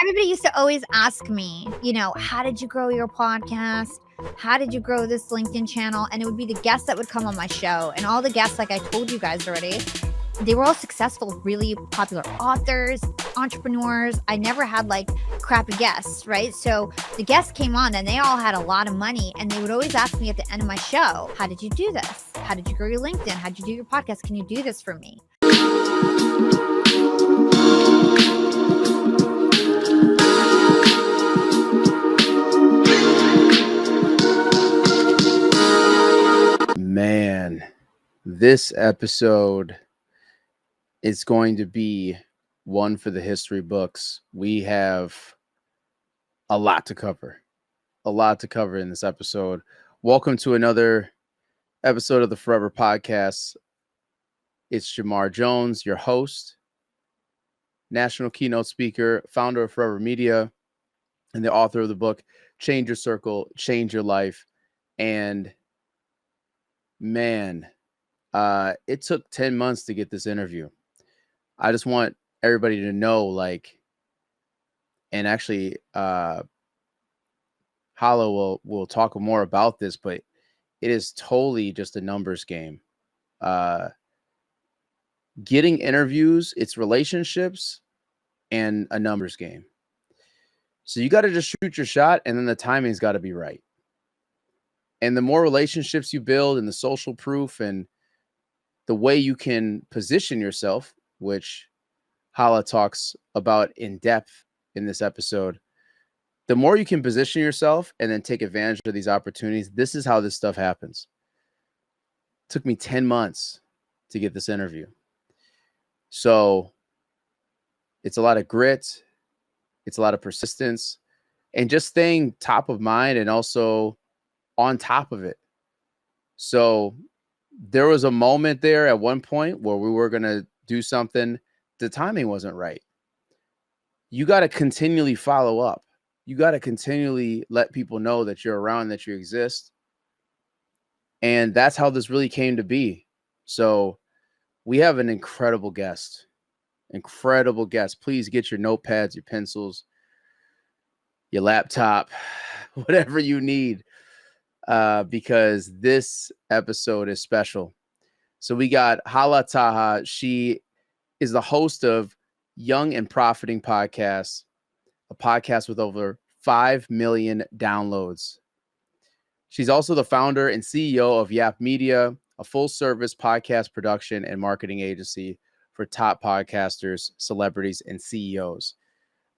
everybody used to always ask me, how did you grow your podcast? How did you grow this LinkedIn channel? And it would be the guests that would come on my show. And all the guests, like I told you guys already, they were all successful, really popular authors, entrepreneurs. I never had like crappy guests, right? So the guests came on and they all had a lot of money. And they would always ask me at the end of my show, how did you do this? How did you grow your LinkedIn? How did you do your podcast? Can you do this for me? Man, this episode is going to be one for the history books. We have a lot to cover in this episode. Welcome to another episode of the Foureva podcast. It's Jamar Jones, your host, national keynote speaker, founder of Foureva Media, and the author of the book, Change Your Circle, Change Your Life. And man, it took 10 months to get this interview. I just want everybody to know, and actually, Hala will talk more about this, but it is totally just a numbers game. Getting interviews, it's relationships and a numbers game. So you got to just shoot your shot, and then the timing's got to be right. And the more relationships you build and the social proof and the way you can position yourself, which Hala talks about in depth in this episode, the more you can position yourself and then take advantage of these opportunities. This is how this stuff happens. It took me 10 months to get this interview. So it's a lot of grit. It's a lot of persistence and just staying top of mind and also on top of it. So there was a moment there at one point where we were going to do something. The timing wasn't right. You got to continually follow up. You got to continually let people know that you're around, that you exist. And that's how this really came to be. So we have an incredible guest. Please get your notepads, your pencils, your laptop, whatever you need, because this episode is special. So we got Hala Taha. She is the host of Young and Profiting Podcast, a podcast with over 5 million downloads. She's also the founder and CEO of Yap Media, a full-service podcast production and marketing agency for top podcasters, celebrities, and CEOs.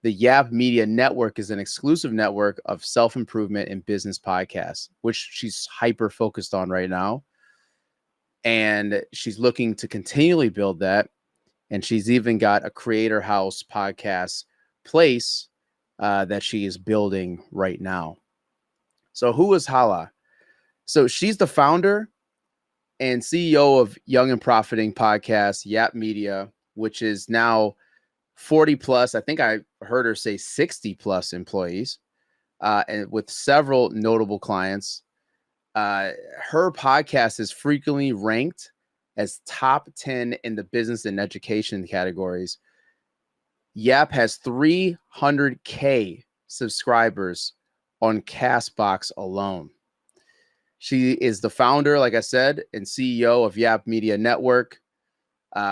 The Yap Media Network is an exclusive network of self-improvement and business podcasts, which she's hyper-focused on right now. And she's looking to continually build that. And she's even got a Creator House podcast place that she is building right now. So who is Hala? So she's the founder and CEO of Young and Profiting Podcast, Yap Media, which is now 40 plus. I think I heard her say 60 plus employees, and with several notable clients. Her podcast is frequently ranked as top 10 in the business and education categories. Yap has 300K subscribers on Castbox alone. She is the founder, like I said, and CEO of Yap Media Network,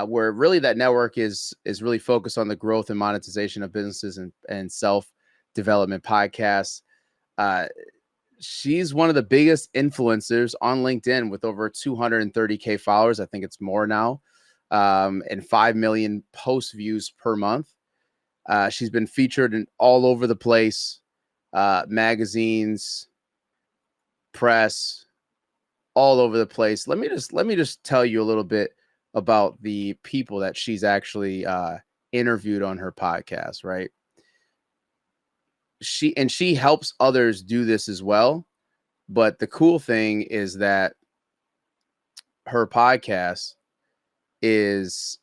where really that network is really focused on the growth and monetization of businesses and self-development podcasts. She's one of the biggest influencers on LinkedIn with over 230K followers. I think it's more now, and 5 million post views per month. She's been featured in all over the place, magazines, press, all over the place. Let me just tell you a little bit about the people that she's actually interviewed on her podcast, right? She helps others do this as well. But the cool thing is that her podcast is,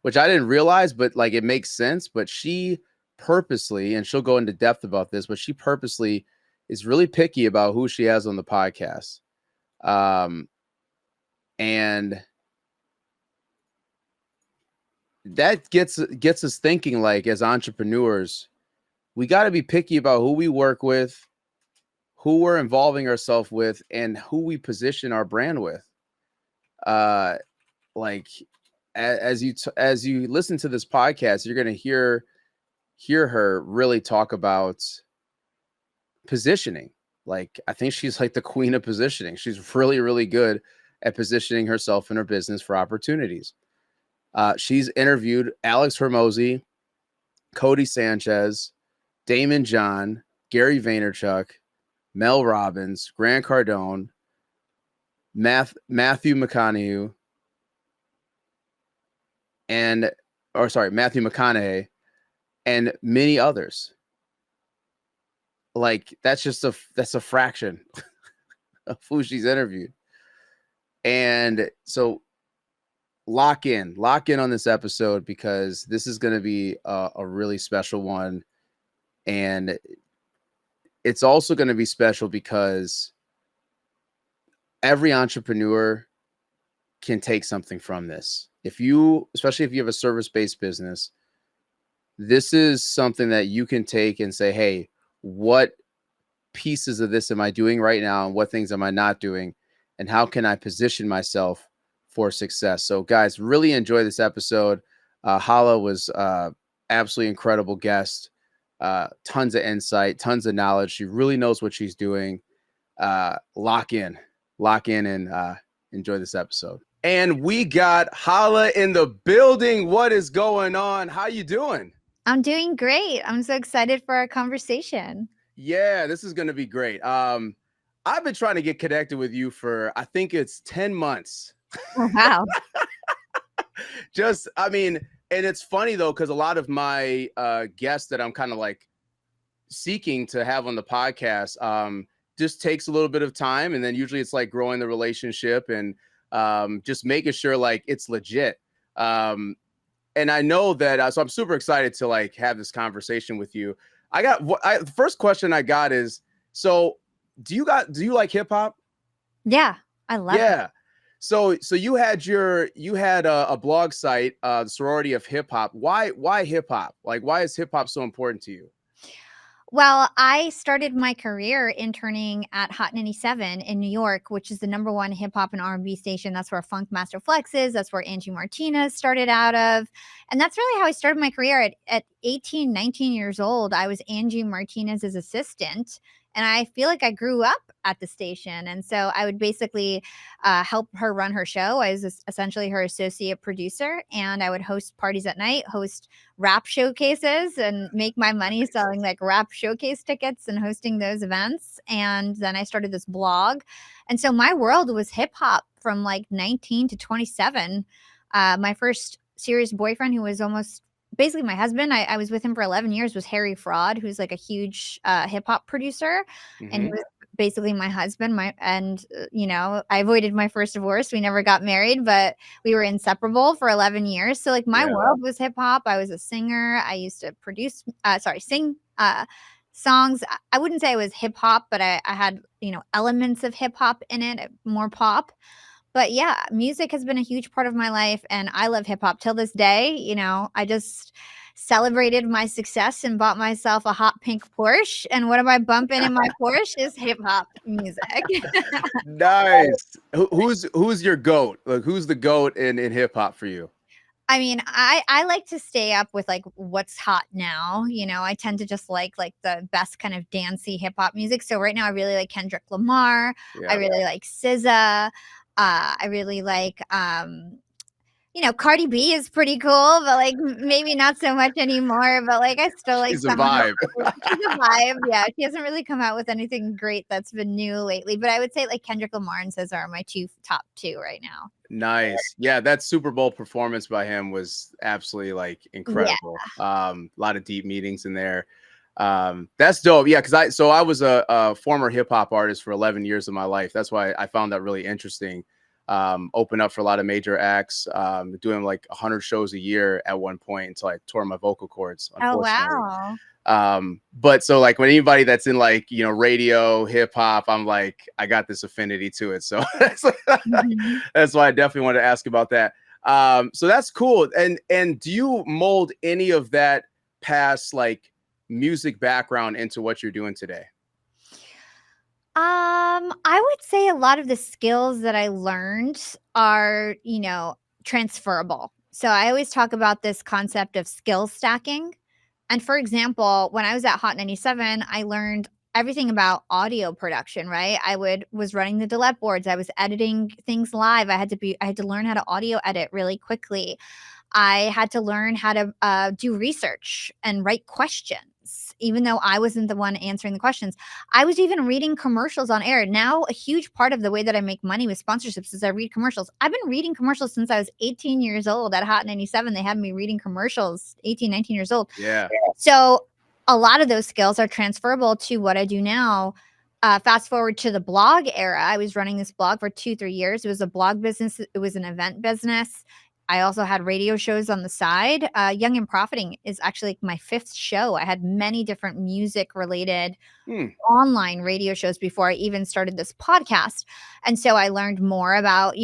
which I didn't realize, but like it makes sense, but she purposely, and she'll go into depth about this, but she purposely is really picky about who she has on the podcast. And that gets us thinking, like, as entrepreneurs, we got to be picky about who we work with, who we're involving ourselves with, and who we position our brand with. Like as you listen to this podcast, you're going to hear her really talk about positioning. Like, I think she's like the queen of positioning. She's really, really good at positioning herself in her business for opportunities. She's interviewed Alex Hormozy, Cody Sanchez, Damon John, Gary Vaynerchuk, Mel Robbins, Grant Cardone, Matthew McConaughey, Matthew McConaughey, and many others. Like, that's a fraction of who she's interviewed. And so lock in on this episode, because this is going to be a really special one. And it's also going to be special because every entrepreneur can take something from this. Especially if you have a service-based business, this is something that you can take and say, hey, what pieces of this am I doing right now? And what things am I not doing? And how can I position myself for success? So guys, really enjoy this episode. Hala was absolutely incredible guest. Tons of insight, tons of knowledge. She really knows what she's doing. Lock in and enjoy this episode. And we got Hala in the building. What is going on? How you doing? I'm doing great. I'm so excited for our conversation. Yeah, this is going to be great. I've been trying to get connected with you for, I think it's 10 months. Oh, wow. And it's funny though, because a lot of my guests that I'm kind of like seeking to have on the podcast just takes a little bit of time. And then usually it's like growing the relationship and just making sure like it's legit. And I know that, so I'm super excited to like have this conversation with you. The first question I got is, so do you like hip hop? Yeah, I love it. So you had a blog site, the Sorority of Hip Hop. Why hip hop? Like, why is hip hop so important to you? Well, I started my career interning at Hot 97 in New York, which is the #1 hip hop and R&B station. That's where Funk Master Flex is. That's where Angie Martinez started out of. And that's really how I started my career. At 18, 19 years old, I was Angie Martinez's assistant. And I feel like I grew up at the station. And so I would basically help her run her show. I was essentially her associate producer, and I would host parties at night, host rap showcases, and make my money selling like rap showcase tickets and hosting those events. And then I started this blog. And so my world was hip hop from like 19 to 27. My first serious boyfriend, who was almost basically my husband, I was with him for 11 years, was Harry Fraud, who's like a huge hip hop producer. Mm-hmm. And he was basically my husband. I avoided my first divorce. We never got married, but we were inseparable for 11 years. So like my world was hip hop. I was a singer. I used to sing songs. I wouldn't say it was hip hop, but I had, elements of hip hop in it, more pop. But yeah, music has been a huge part of my life, and I love hip hop till this day. I just celebrated my success and bought myself a hot pink Porsche. And what am I bumping in my Porsche is hip hop music. Nice. Who's your GOAT? Like, who's the GOAT in hip hop for you? I mean, I like to stay up with like what's hot now. I tend to just like the best kind of dancey hip hop music. So right now I really like Kendrick Lamar. Yeah. I really like SZA. I really like, Cardi B is pretty cool, but like maybe not so much anymore. But like I still like She's a vibe. She's a vibe. Yeah, she hasn't really come out with anything great that's been new lately. But I would say like Kendrick Lamar and SZA are my top two right now. Nice. Yeah, that Super Bowl performance by him was absolutely like incredible. Yeah. A lot of deep meanings in there. That's dope. Yeah, because I was a former hip hop artist for 11 years of my life. That's why I found that really interesting. Open up for a lot of major acts, doing like 100 shows a year at one point until I tore my vocal cords. Oh, wow. But so like when anybody that's in like, radio, hip hop, I'm like, I got this affinity to it. So that's why I definitely wanted to ask about that. So that's cool. And do you mold any of that past like music background into what you're doing today? I would say a lot of the skills that I learned are, transferable. So I always talk about this concept of skill stacking. And for example, when I was at Hot 97, I learned everything about audio production, right? Was running the delete boards. I was editing things live. I had to learn how to audio edit really quickly. I had to learn how to do research and write questions, even though I wasn't the one answering the questions. I was even reading commercials on air. Now, a huge part of the way that I make money with sponsorships is I read commercials. I've been reading commercials since I was 18 years old at Hot 97. They had me reading commercials, 18, 19 years old. Yeah. So a lot of those skills are transferable to what I do now. Fast forward to the blog era. I was running this blog for 2-3 years. It was a blog business. It was an event business. I also had radio shows on the side. Young and Profiting is actually my 5th show. I had many different music related online radio shows before I even started this podcast. And so I learned more about,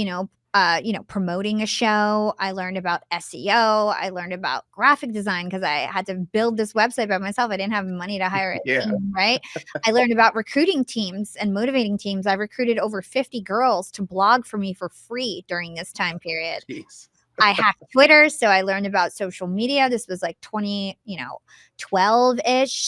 promoting a show. I learned about SEO. I learned about graphic design because I had to build this website by myself. I didn't have money to hire a team, right? I learned about recruiting teams and motivating teams. I recruited over 50 girls to blog for me for free during this time period. Jeez. I hacked Twitter, so I learned about social media. This was like 12-ish.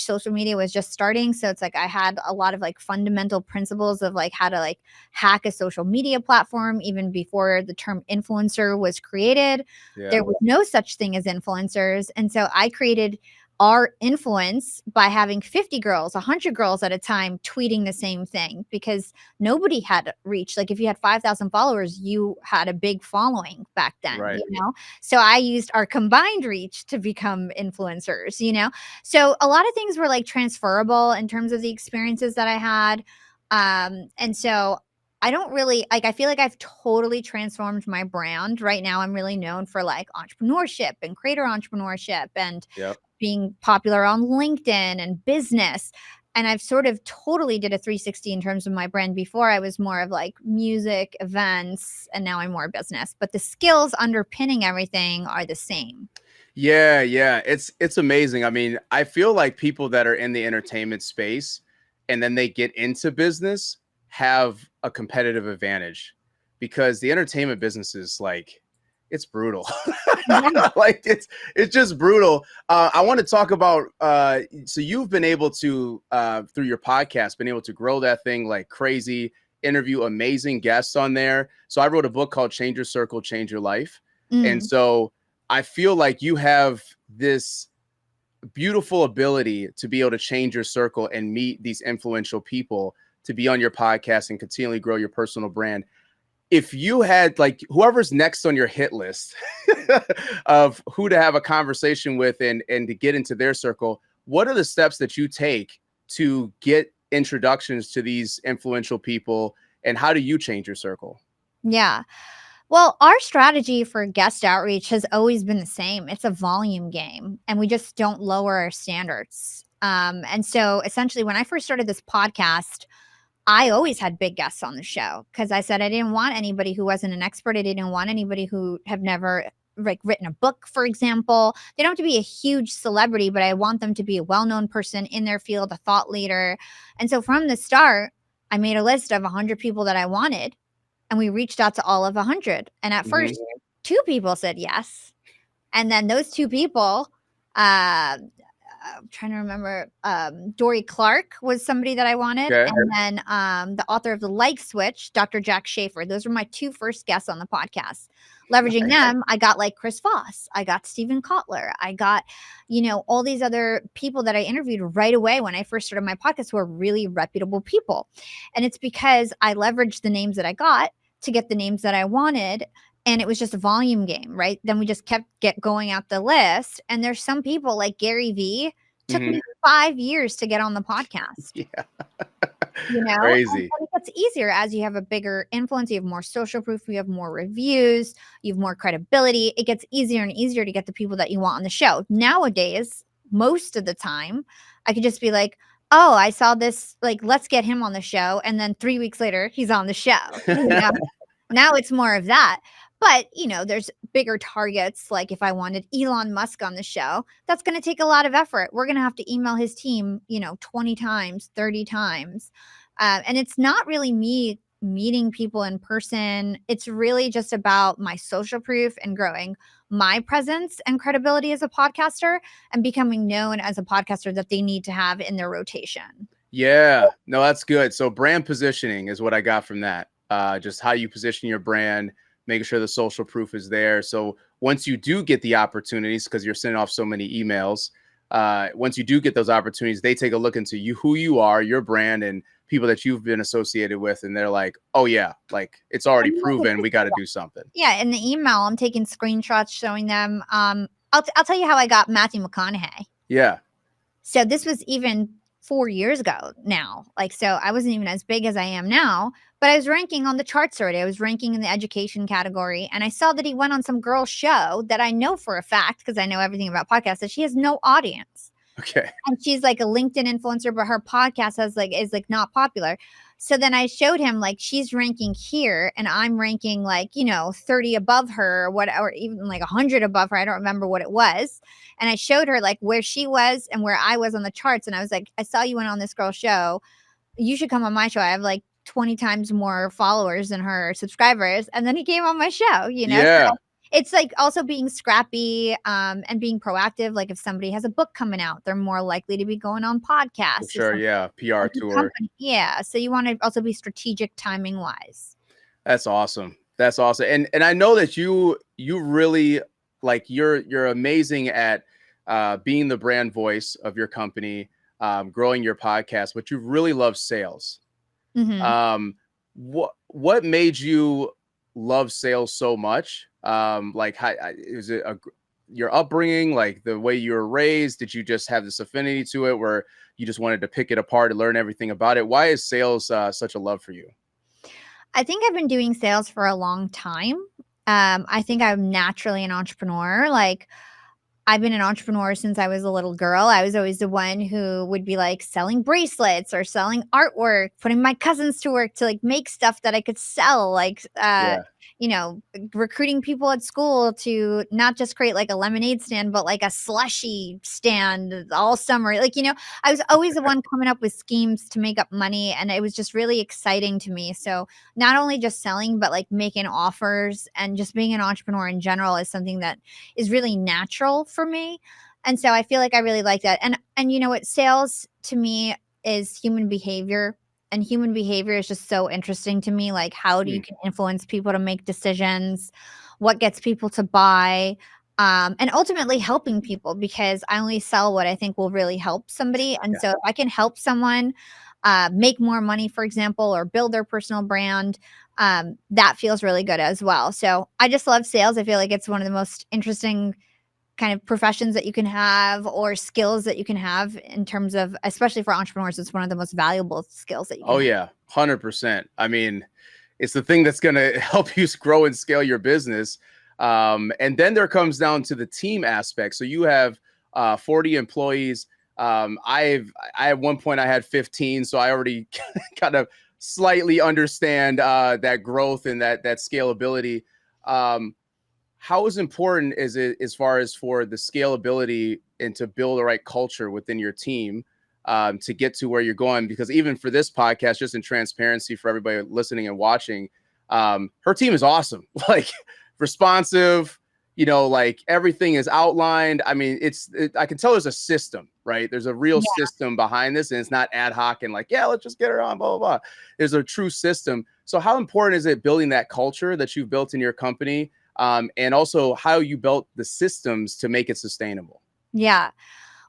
Social media was just starting. So it's like I had a lot of like fundamental principles of like how to like hack a social media platform even before the term influencer was created. Yeah. There was no such thing as influencers. And so I created our influence by having 50 girls, 100 girls at a time tweeting the same thing because nobody had reach. Like if you had 5,000 followers, you had a big following back then, Right. So I used our combined reach to become influencers, So a lot of things were like transferable in terms of the experiences that I had. And so I don't really I feel like I've totally transformed my brand. Right now, I'm really known for like entrepreneurship and creator entrepreneurship and being popular on LinkedIn and business. And I've sort of totally did a 360 in terms of my brand. Before I was more of like music, events, and now I'm more business. But the skills underpinning everything are the same. Yeah. It's amazing. I mean, I feel like people that are in the entertainment space and then they get into business have a competitive advantage because the entertainment business is like, it's brutal. Like it's just brutal. I want to talk about, so you've been able to, through your podcast, been able to grow that thing like crazy, interview amazing guests on there. So I wrote a book called Change Your Circle, Change Your Life. And so I feel like you have this beautiful ability to be able to change your circle and meet these influential people to be on your podcast and continually grow your personal brand. If you had like whoever's next on your hit list of who to have a conversation with and to get into their circle, what are the steps that you take to get introductions to these influential people and how do you change your circle? Yeah. Well, our strategy for guest outreach has always been the same. It's a volume game, and we just don't lower our standards. And so essentially, when I first started this podcast, I always had big guests on the show because I said I didn't want anybody who wasn't an expert. I didn't want anybody who have never like written a book, for example. They don't have to be a huge celebrity, but I want them to be a well-known person in their field, a thought leader. And so from the start, I made a list of 100 people that I wanted, and we reached out to all of 100. And at first, 2 people said yes. And then those 2 people, I'm trying to remember, Dory Clark was somebody that I wanted. Okay. And then the author of The Like Switch, Dr. Jack Schaefer. Those were my 2 first guests on the podcast. Leveraging them, I got like Chris Voss. I got Stephen Kotler. I got, all these other people that I interviewed right away when I first started my podcast who are really reputable people. And it's because I leveraged the names that I got to get the names that I wanted. And it was just a volume game, right? Then we just kept going out the list. And there's some people like Gary Vee, took me 5 years to get on the podcast. Yeah. Crazy. And it gets easier as you have a bigger influence. You have more social proof. You have more reviews. You have more credibility. It gets easier and easier to get the people that you want on the show. Nowadays, most of the time, I could just be like, oh, I saw this, like, let's get him on the show. And then 3 weeks later, he's on the show. Now it's more of that. But, there's bigger targets. Like if I wanted Elon Musk on the show, that's going to take a lot of effort. We're going to have to email his team, 20 times, 30 times. And it's not really me meeting people in person. It's really just about my social proof and growing my presence and credibility as a podcaster and becoming known as a podcaster that they need to have in their rotation. Yeah, no, that's good. So brand positioning is what I got from that. Just how you position your brand, making sure the social proof is there. So once you do get the opportunities, because you're sending off so many emails, once you do get those opportunities, they take a look into you, who you are, your brand, and people that you've been associated with, and they're like, oh yeah, like it's already proven. We got to do something. Yeah, in the email, I'm taking screenshots showing them. I'll tell you how I got Matthew McConaughey. Yeah. So this was even 4 years ago now. Like, so I wasn't even as big as I am now, but I was ranking on the charts already. I was ranking in the education category, and I saw that he went on some girl's show that I know for a fact, because I know everything about podcasts, that she has no audience. Okay. And she's like a LinkedIn influencer, but her podcast is not popular. So then I showed him like she's ranking here and I'm ranking 30 above her or even like 100 above her. I don't remember what it was. And I showed her like where she was and where I was on the charts. And I was like, I saw you went on this girl's show. You should come on my show. I have like 20 times more followers than her subscribers. And then he came on my show, Yeah. So it's like also being scrappy and being proactive. Like if somebody has a book coming out, they're more likely to be going on podcasts. For sure. Yeah. PR tour. Yeah. So you want to also be strategic timing wise. That's awesome. That's awesome. And I know that you really like you're amazing at being the brand voice of your company, growing your podcast, but you really love sales. Mm-hmm. What made you love sales so much? Like, how is it your upbringing, like the way you were raised? Did you just have this affinity to it where you just wanted to pick it apart and learn everything about it? Why is sales such a love for you? I think I've been doing sales for a long time. I think I'm naturally an entrepreneur. Like I've been an entrepreneur since I was a little girl. I was always the one who would be like selling bracelets or selling artwork, putting my cousins to work to like make stuff that I could sell, like Yeah. recruiting people at school to not just create like a lemonade stand, but like a slushy stand all summer. Like, I was always the one coming up with schemes to make up money. And it was just really exciting to me. So not only just selling, but like making offers and just being an entrepreneur in general is something that is really natural for me. And so I feel like I really like that. And you know what, sales to me is human behavior. And human behavior is just so interesting to me. Like, how do you can influence people to make decisions? What gets people to buy? And ultimately helping people, because I only sell what I think will really help somebody. And so if I can help someone make more money, for example, or build their personal brand, that feels really good as well. So I just love sales. I feel like it's one of the most interesting kind of professions that you can have or skills that you can have in terms of, especially for entrepreneurs, it's one of the most valuable skills that you can have. Yeah, 100%. I mean, it's the thing that's going to help you grow and scale your business. And then there comes down to the team aspect. So you have 40 employees. At one point I had 15, so I already kind of slightly understand that growth and that scalability. How is important is it as far as for the scalability and to build the right culture within your team to get to where you're going? Because even for this podcast, just in transparency for everybody listening and watching, her team is awesome, like responsive, like everything is outlined. I mean, I can tell there's a system, right? There's a real system behind this, and it's not ad hoc and like, let's just get her on, blah, blah, blah. There's a true system. So how important is it building that culture that you've built in your company? And also how you built the systems to make it sustainable? Yeah.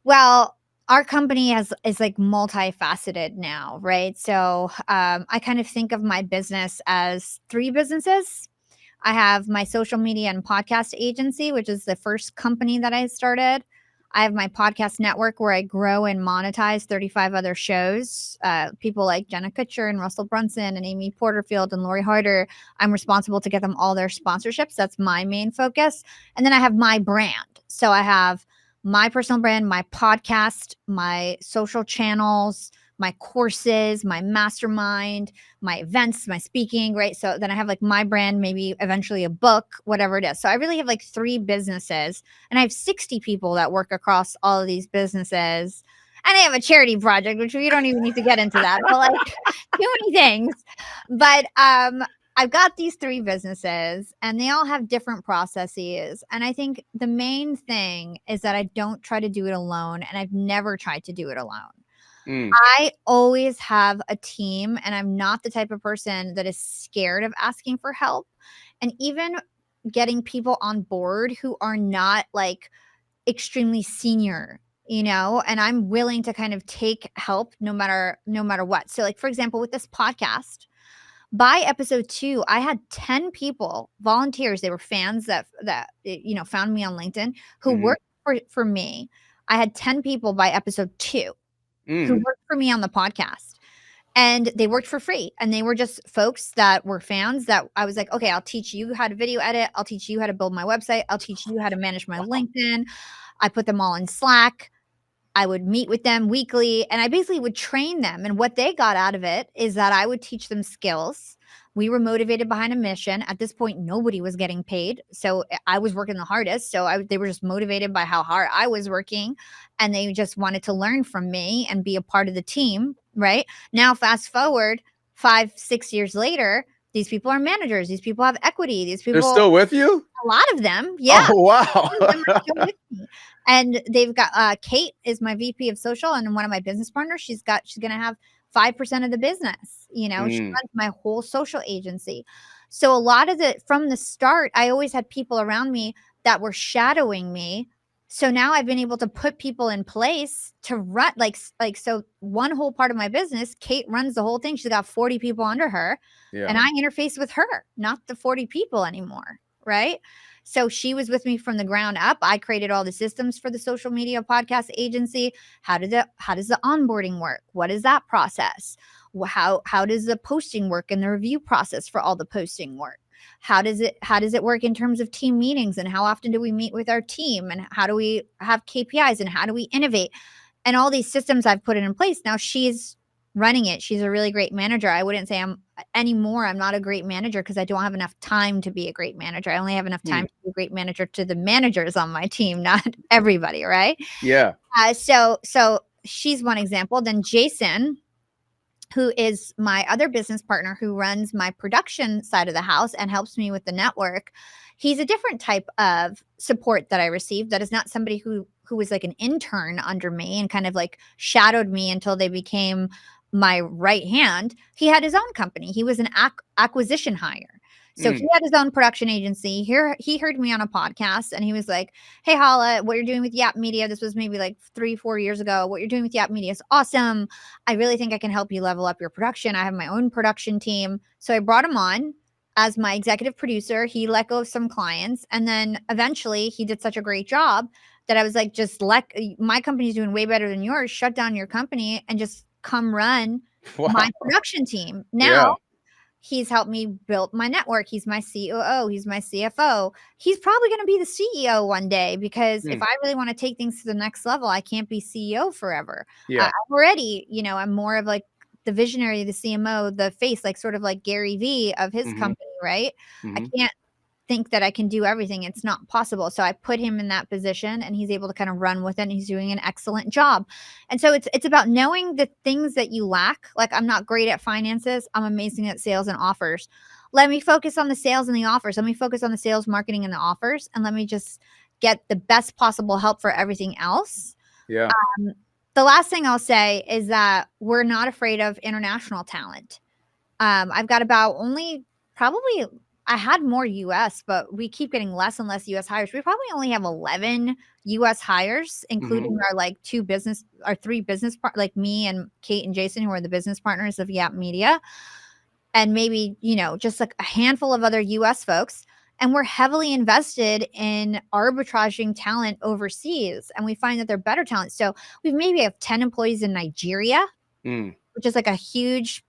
Well, our company is like multifaceted now, right? So I kind of think of my business as 3 businesses. I have my social media and podcast agency, which is the first company that I started. I have my podcast network where I grow and monetize 35 other shows. People like Jenna Kutcher and Russell Brunson and Amy Porterfield and Lori Harder. I'm responsible to get them all their sponsorships. That's my main focus. And then I have my brand. So I have my personal brand, my podcast, my social channels, my courses, my mastermind, my events, my speaking, right? So then I have like my brand, maybe eventually a book, whatever it is. So I really have like 3 businesses, and I have 60 people that work across all of these businesses. And I have a charity project, which we don't even need to get into that, but like too many things. But I've got these 3 businesses, and they all have different processes. And I think the main thing is that I don't try to do it alone, and I've never tried to do it alone. I always have a team, and I'm not the type of person that is scared of asking for help. And even getting people on board who are not like extremely senior, and I'm willing to kind of take help no matter what. So like for example, with this podcast, by episode 2, I had 10 people, volunteers. They were fans that found me on LinkedIn who worked for me. I had 10 people by episode 2 who worked for me on the podcast, and they worked for free. And they were just folks that were fans that I was like, okay, I'll teach you how to video edit. I'll teach you how to build my website. I'll teach you how to manage my LinkedIn. I put them all in Slack. I would meet with them weekly, and I basically would train them. And what they got out of it is that I would teach them skills. We were motivated behind a mission. At this point, nobody was getting paid. So I was working the hardest. So they were just motivated by how hard I was working, and they just wanted to learn from me and be a part of the team, right? Now, fast forward 5-6 years later, these people are managers. These people have equity. These people— They're still with you? A lot of them. Yeah. Oh, wow. A lot of them are still with me. And they've got Kate is my VP of social, and one of my business partners. She's going to have 5% of the business. She runs my whole social agency. So a lot of from the start, I always had people around me that were shadowing me. So now I've been able to put people in place to run so one whole part of my business, Kate runs the whole thing. She's got 40 people under her, and I interface with her, not the 40 people anymore. Right. So she was with me from the ground up. I created all the systems for the social media podcast agency. How does the onboarding work? What is that process? How does the posting work and the review process for all the posting work? How does it work in terms of team meetings, and how often do we meet with our team, and how do we have KPIs, and how do we innovate? And all these systems I've put in place. Now she's running it. She's a really great manager. I wouldn't say I'm not a great manager, because I don't have enough time to be a great manager. I only have enough time to be a great manager to the managers on my team, not everybody, right? Yeah. So she's one example. Then Jason, who is my other business partner, who runs my production side of the house and helps me with the network. He's a different type of support that I received. That is not somebody who was like an intern under me and kind of like shadowed me until they became my right hand. He had his own company. He was an acquisition hire. So he had his own production agency. He heard me on a podcast, and he was like, hey, Hala, what you're doing with Yap Media, this was maybe like 3-4 years ago. What you're doing with Yap Media is awesome. I really think I can help you level up your production. I have my own production team. So I brought him on as my executive producer. He let go of some clients. And then eventually he did such a great job that I was like, my company's doing way better than yours. Shut down your company and just come run my production team. Now, he's helped me build my network. He's my COO. He's my CFO. He's probably going to be the CEO one day, because if I really want to take things to the next level, I can't be CEO forever. I'm already, I'm more of like the visionary, the CMO, the face, like sort of like Gary Vee of his company, right? I can't think that I can do everything. It's not possible. So I put him in that position, and he's able to kind of run with it, and he's doing an excellent job. And so it's about knowing the things that you lack. Like, I'm not great at finances. I'm amazing at sales and offers. Let me focus on the sales and the offers. Let me focus on the sales, marketing, and the offers. And let me just get the best possible help for everything else. Yeah. The last thing I'll say is that we're not afraid of international talent. I've got I had more US, but we keep getting less and less US hires. We probably only have 11 US hires, including our 3 business like me and Kate and Jason, who are the business partners of Yap Media, and maybe, just like a handful of other US folks. And we're heavily invested in arbitraging talent overseas, and we find that they're better talent. So we maybe have 10 employees in Nigeria, which is like a huge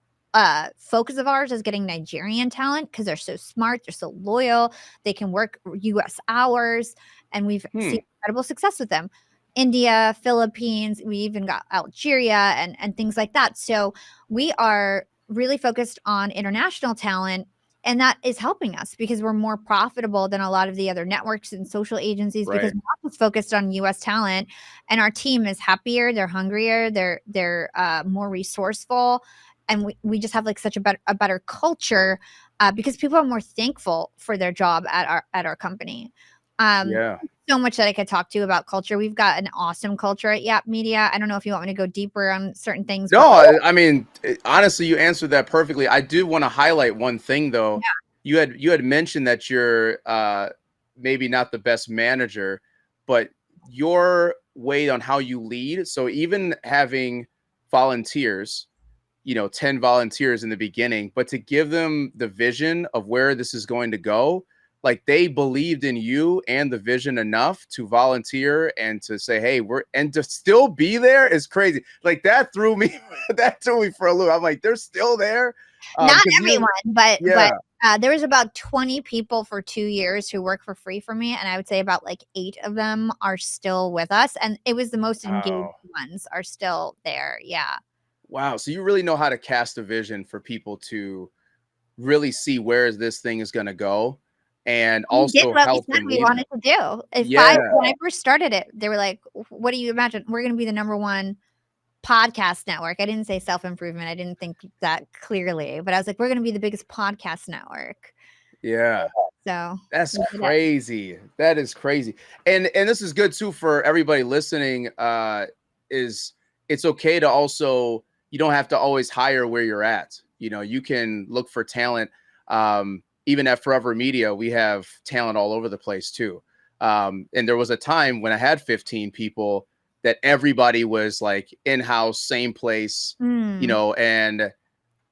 focus of ours, is getting Nigerian talent, because they're so smart, they're so loyal, they can work US hours, and we've seen incredible success with them. India, Philippines. We even got Algeria and things like that. So we are really focused on international talent. And that is helping us because we're more profitable than a lot of the other networks and social agencies because Right. we're not just focused on US talent, and our team is happier, they're hungrier, they're more resourceful, and we just have like such a better culture because people are more thankful for their job at our company. Yeah. So much that I could talk to you about culture. We've got an awesome culture at Yap Media. I don't know if you want me to go deeper on certain things, but No, I mean, honestly, you answered that perfectly. I do want to highlight one thing though. yeah. You had mentioned that you're maybe not the best manager, but your way on how you lead. So even having volunteers, 10 volunteers in the beginning, but to give them the vision of where this is going to go, like they believed in you and the vision enough to volunteer and to say, hey, and to still be there is crazy. Like that threw me, that threw me for a loop. I'm like, they're still there. Not 'Cause everyone, but yeah. there was about 20 people for 2 years who work for free for me, and I would say about like 8 of them are still with us, and it was the most engaged Wow. ones are still there. Yeah. Wow. So you really know how to cast a vision for people to really see where this thing is going to go and We did also what we help said them we lead them. wanted to do. Yeah. When I first started it, they were like, "What do you imagine? We're gonna be the number 1 podcast network." I didn't say self-improvement. I didn't think that clearly, but I was like, "We're gonna be the biggest podcast network." Yeah. So, That's we did it. crazy. That is crazy. And this is good too for everybody listening. Is it's okay to also, you don't have to always hire where you're at. You can look for talent. Even at Forever Media, we have talent all over the place too. And there was a time when I had 15 people that everybody was like in-house, same place, Mm, and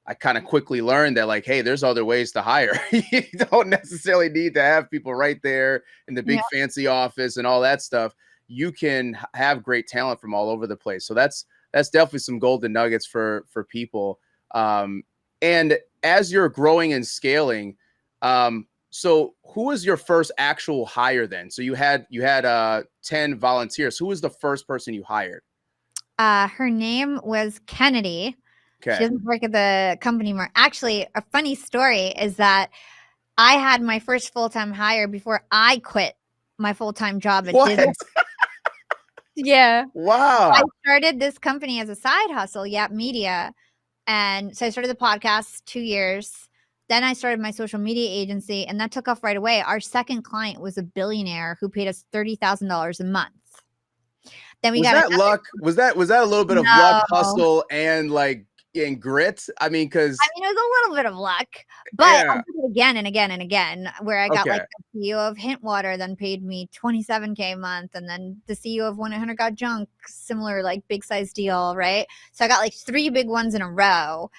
I kind of quickly learned that, like, hey, there's other ways to hire. You don't necessarily need to have people right there in the yeah. big fancy office and all that stuff. You can have great talent from all over the place. So that's definitely some golden nuggets for people. And as you're growing and scaling, so who was your first actual hire then? So you had 10 volunteers. Who was the first person you hired? Her name was Kennedy. She Okay. doesn't work at the company more. Actually, a funny story is that I had my first full-time hire before I quit my full-time job at What? Disney. Yeah. I Wow. started this company as a side hustle, Yap Media. And so I started the podcast 2 years. Then I started my social media agency, and that took off right away. Our second client was a billionaire who paid us $30,000 a month. Then we Was got that another. luck? Was that a little bit of luck, No. hustle, and like and grit? I mean, because I mean, it was a little bit of luck, but I yeah, did it again and again and again, where I got like okay, the CEO of Hintwater then paid me $27K a month, and then the CEO of 1-800 Got Junk, similar like big size deal, right? So I got like 3 big ones in a row.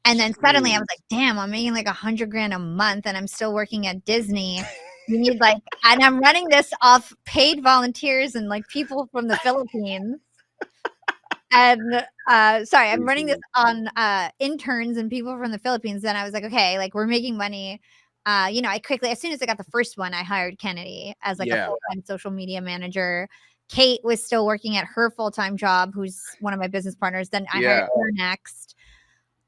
And then suddenly I was like, damn, I'm making like 100 grand a month and I'm still working at Disney. You need like, and I'm running this off paid volunteers and like people from the Philippines. And sorry, I'm running this on interns and people from the Philippines. Then I was like, okay, like we're making money. I quickly, as soon as I got the first one, I hired Kennedy as like a yeah, full-time social media manager. Kate was still working at her full-time job, who's one of my business partners. Then I hired yeah. her next.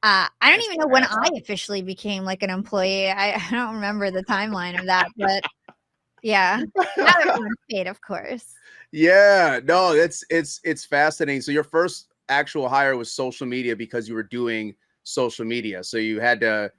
I don't That's even know when I fantastic. officially became like an employee. I don't remember the timeline of that, but yeah, now everyone's paid, of course. Yeah, no, it's fascinating. So your first actual hire was social media because you were doing social media. So you had to,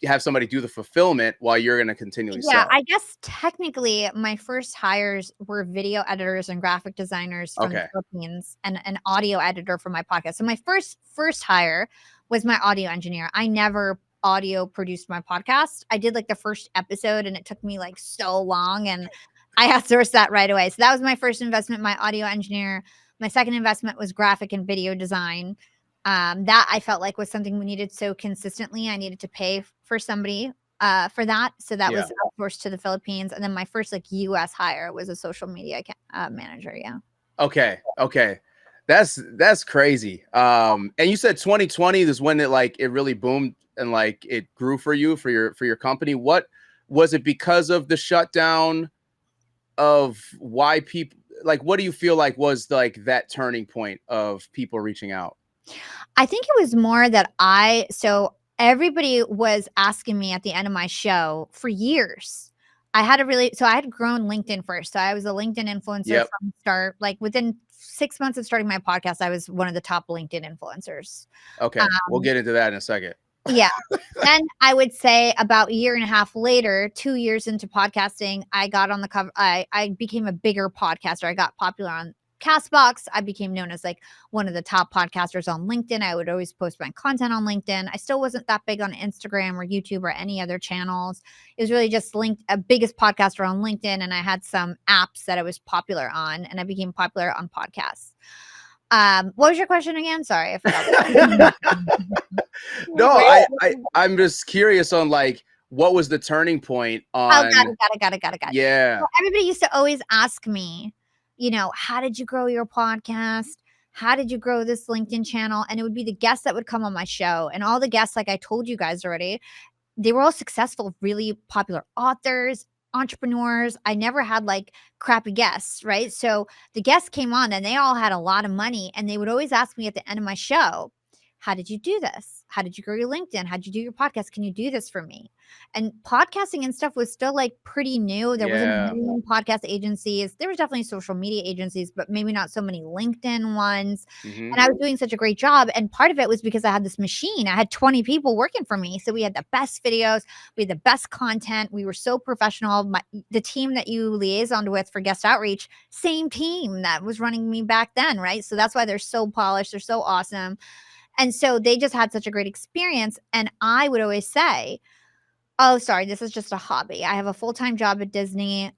have somebody do the fulfillment while you're going to continually Yeah, sell. I guess technically my first hires were video editors and graphic designers from the Okay. Philippines and an audio editor for my podcast. So my first hire was my audio engineer. I never audio produced my podcast. I did like the first episode and it took me like so long and I outsourced that right away. So that was my first investment, my audio engineer. My second investment was graphic and video design. That I felt like was something we needed so consistently. I needed to pay for somebody for that. So that Yeah. was outsourced to the Philippines. And then my first like US hire was a social media manager. Yeah. Okay. Okay. That's crazy. And you said 2020 is when it really boomed and like it grew for you for your company. What was it because of the shutdown of why people like, what do you feel like was like that turning point of people reaching out? I think it was more that so everybody was asking me at the end of my show for years. I had grown LinkedIn first. So I was a LinkedIn influencer Yep. from the start. Like within 6 months of starting my podcast, I was one of the top LinkedIn influencers. Okay. We'll get into that in a second. Yeah. Then I would say about a year and a half later, 2 years into podcasting, I got on the cover. I became a bigger podcaster. I got popular on Castbox. I became known as like one of the top podcasters on LinkedIn. I would always post my content on LinkedIn. I still wasn't that big on Instagram or YouTube or any other channels. It was really just a biggest podcaster on LinkedIn, and I had some apps that I was popular on, and I became popular on podcasts. What was your question again? Sorry, I forgot. No, I'm just curious on like what was the turning point on. Oh, got it. Yeah. Well, everybody used to always ask me, how did you grow your podcast? How did you grow this LinkedIn channel? And it would be the guests that would come on my show. And all the guests, like I told you guys already, they were all successful, really popular authors, entrepreneurs. I never had like crappy guests, right? So the guests came on and they all had a lot of money. And they would always ask me at the end of my show, how did you do this? How did you grow your LinkedIn? How did you do your podcast? Can you do this for me? And podcasting and stuff was still like pretty new. There wasn't a million podcast agencies. There was definitely social media agencies, but maybe not so many LinkedIn ones. Mhm. And I was doing such a great job. And part of it was because I had this machine. I had 20 people working for me. So we had the best videos. We had the best content. We were so professional. The team that you liaisoned with for guest outreach, same team that was running me back then, right? So that's why they're so polished. They're so awesome. And so they just had such a great experience. And I would always say, oh, sorry, this is just a hobby. I have a full-time job at Disney.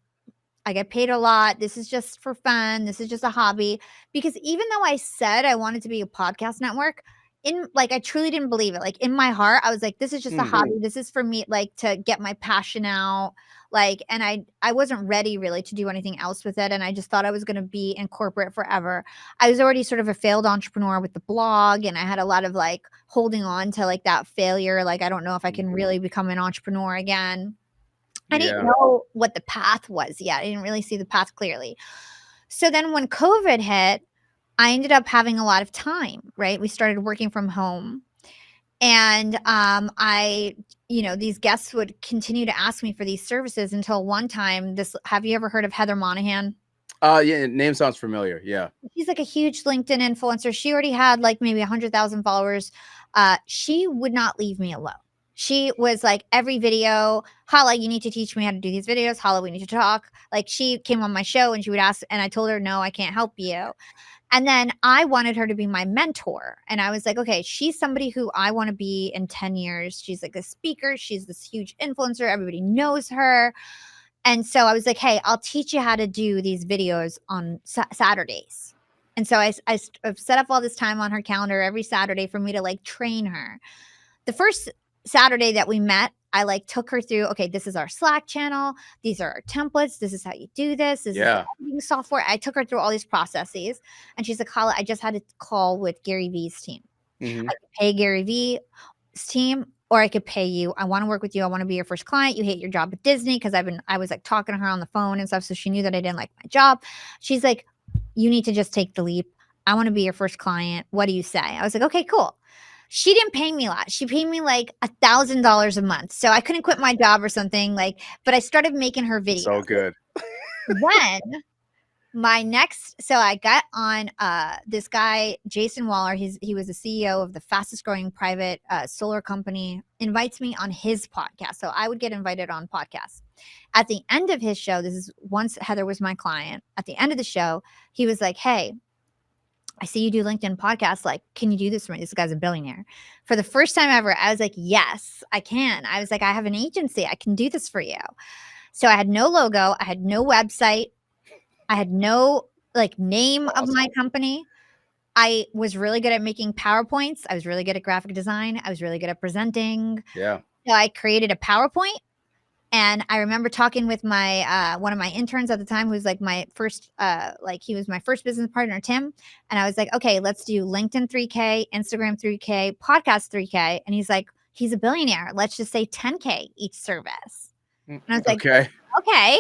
I get paid a lot. This is just for fun. This is just a hobby. Because even though I said I wanted to be a podcast network, I truly didn't believe it. Like in my heart, I was like, this is just a hobby. This is for me, like to get my passion out. And I wasn't ready really to do anything else with it. And I just thought I was going to be in corporate forever. I was already sort of a failed entrepreneur with the blog, and I had a lot of like holding on to like that failure. Like, I don't know if I can really become an entrepreneur again. I didn't know what the path was yet. I didn't really see the path clearly. So then when COVID hit, I ended up having a lot of time, right? We started working from home. And these guests would continue to ask me for these services until one time, have you ever heard of Heather Monahan? Yeah, name sounds familiar. Yeah. She's like a huge LinkedIn influencer. She already had like maybe 100,000 followers. She would not leave me alone. She was like every video, Hala, you need to teach me how to do these videos. Hala, we need to talk. Like she came on my show and she would ask, and I told her, no, I can't help you. And then I wanted her to be my mentor. And I was like, okay, she's somebody who I want to be in 10 years. She's like a speaker. She's this huge influencer. Everybody knows her. And so I was like, hey, I'll teach you how to do these videos on Saturdays. And so I've set up all this time on her calendar every Saturday for me to like train her. The first Saturday that we met, I like took her through, okay, this is our Slack channel. These are our templates. This is how you do this. This is the editing software. I took her through all these processes. And she's like, Hala, I just had a call with Gary Vee's team. I could pay Gary Vee's team, or I could pay you. I want to work with you. I want to be your first client. You hate your job at Disney, because I was like talking to her on the phone and stuff. So she knew that I didn't like my job. She's like, you need to just take the leap. I want to be your first client. What do you say? I was like, okay, cool. She didn't pay me a lot. She paid me like $1,000 a month. So I couldn't quit my job or something, but I started making her videos. So good. Then so I got on this guy, Jason Waller. He was the CEO of the fastest growing private solar company, invites me on his podcast. So I would get invited on podcasts. At the end of his show, this is once Heather was my client. At the end of the show, he was like, hey, I see you do LinkedIn podcasts. Like, can you do this for me? This guy's a billionaire. For the first time ever, I was like, yes, I can. I was like, I have an agency. I can do this for you. So I had no logo. I had no website. I had no like name of my company. I was really good at making PowerPoints. I was really good at graphic design. I was really good at presenting. Yeah. So I created a PowerPoint. And I remember talking with my one of my interns at the time, who was like my first, he was my first business partner, Tim. And I was like, okay, let's do LinkedIn 3K, Instagram 3K, podcast 3K. And he's like, he's a billionaire. Let's just say 10K each service. And I was like, okay.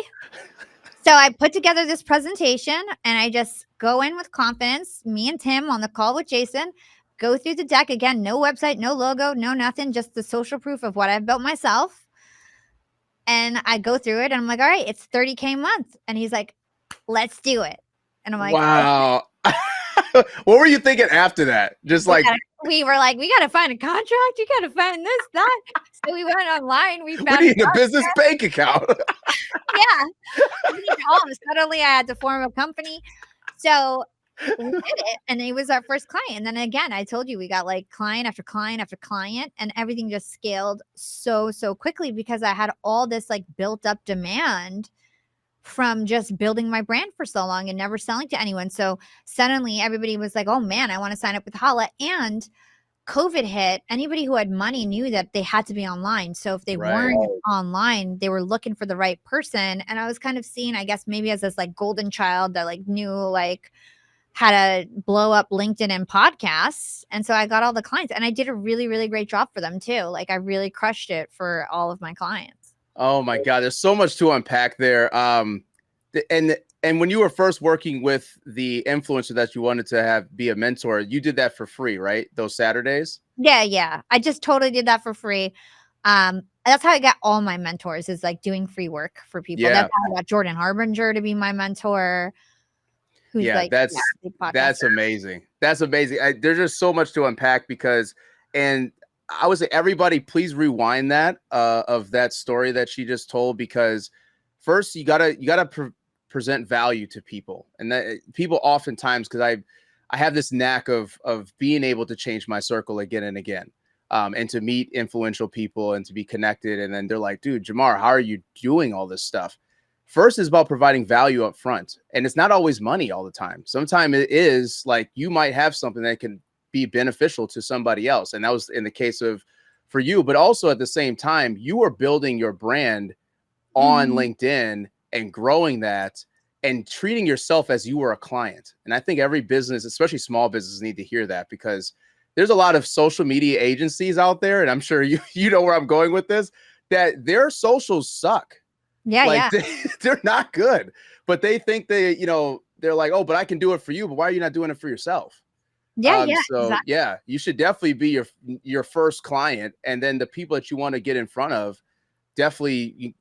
So I put together this presentation and I just go in with confidence, me and Tim on the call with Jason, go through the deck again, no website, no logo, no nothing, just the social proof of what I've built myself. And I go through it and I'm like, all right, it's 30K a month. And he's like, let's do it. And I'm like, Wow. What were you thinking after that? Just like, we were like, we got to find a contract. You got to find this, that. So we went online. We we found need a business bank account. Yeah. Suddenly I had to form a company. So we did it. And it was our first client. And then again, I told you we got like client after client after client, and everything just scaled so quickly because I had all this like built up demand from just building my brand for so long and never selling to anyone. So suddenly everybody was like, oh man, I want to sign up with Hala. And COVID hit. Anybody who had money knew that they had to be online. So if they weren't online, they were looking for the right person. And I was kind of seen, I guess, maybe as this like golden child that like knew like how to blow up LinkedIn and podcasts. And so I got all the clients, and I did a really, really great job for them too. Like I really crushed it for all of my clients. Oh my God, there's so much to unpack there. And when you were first working with the influencer that you wanted to have be a mentor, you did that for free, right? Those Saturdays? Yeah. I just totally did that for free. That's how I got all my mentors, is like doing free work for people. Yeah. That's how I got Jordan Harbinger to be my mentor. Who's Yeah, like, that's amazing. That's amazing. There's just so much to unpack because, and I would say everybody, please rewind that of that story that she just told, because first you gotta present value to people, and that people oftentimes, because I have this knack of being able to change my circle again and again, and to meet influential people and to be connected, and then they're like, dude, Jamar, how are you doing all this stuff? First is about providing value up front, and it's not always money all the time. Sometimes it is like you might have something that can be beneficial to somebody else, and that was in the case of for you. But also at the same time, you are building your brand on LinkedIn and growing that and treating yourself as you were a client. And I think every business, especially small businesses, need to hear that, because there's a lot of social media agencies out there, and I'm sure you know where I'm going with this, that their socials suck. Yeah. They're not good, but they think they're like, oh, but I can do it for you. But why are you not doing it for yourself? So exactly. Yeah, you should definitely be your first client, and then the people that you want to get in front of, definitely,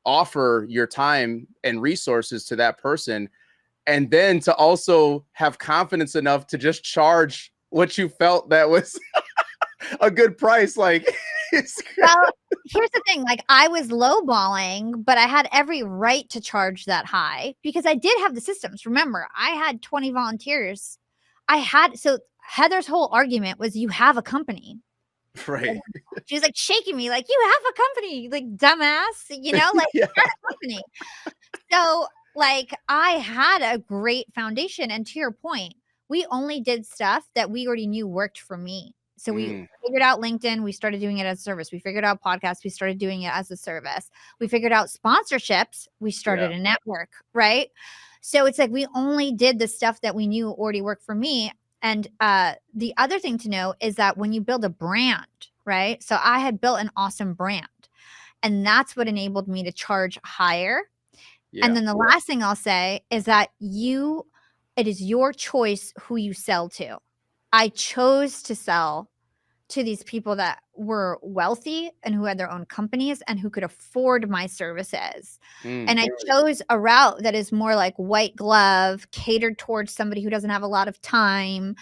offer your time and resources to that person, and then to also have confidence enough to just charge what you felt that was a good price. Like, well, here's the thing. Like, I was lowballing, but I had every right to charge that high because I did have the systems. Remember, I had 20 volunteers. So Heather's whole argument was, you have a company. Right. She was like shaking me, like, you have a company, like, dumbass, like, Yeah. start a company. So, like, I had a great foundation. And to your point, we only did stuff that we already knew worked for me. So we figured out LinkedIn. We started doing it as a service. We figured out podcasts. We started doing it as a service. We figured out sponsorships. We started a network, right? So it's like we only did the stuff that we knew already worked for me. And the other thing to know is that when you build a brand, right? So I had built an awesome brand, and that's what enabled me to charge higher. Yeah. And then the last thing I'll say is that it is your choice who you sell to. I chose to sell to these people that were wealthy and who had their own companies and who could afford my services. And I chose a route that is more like white glove, catered towards somebody who doesn't have a lot of time,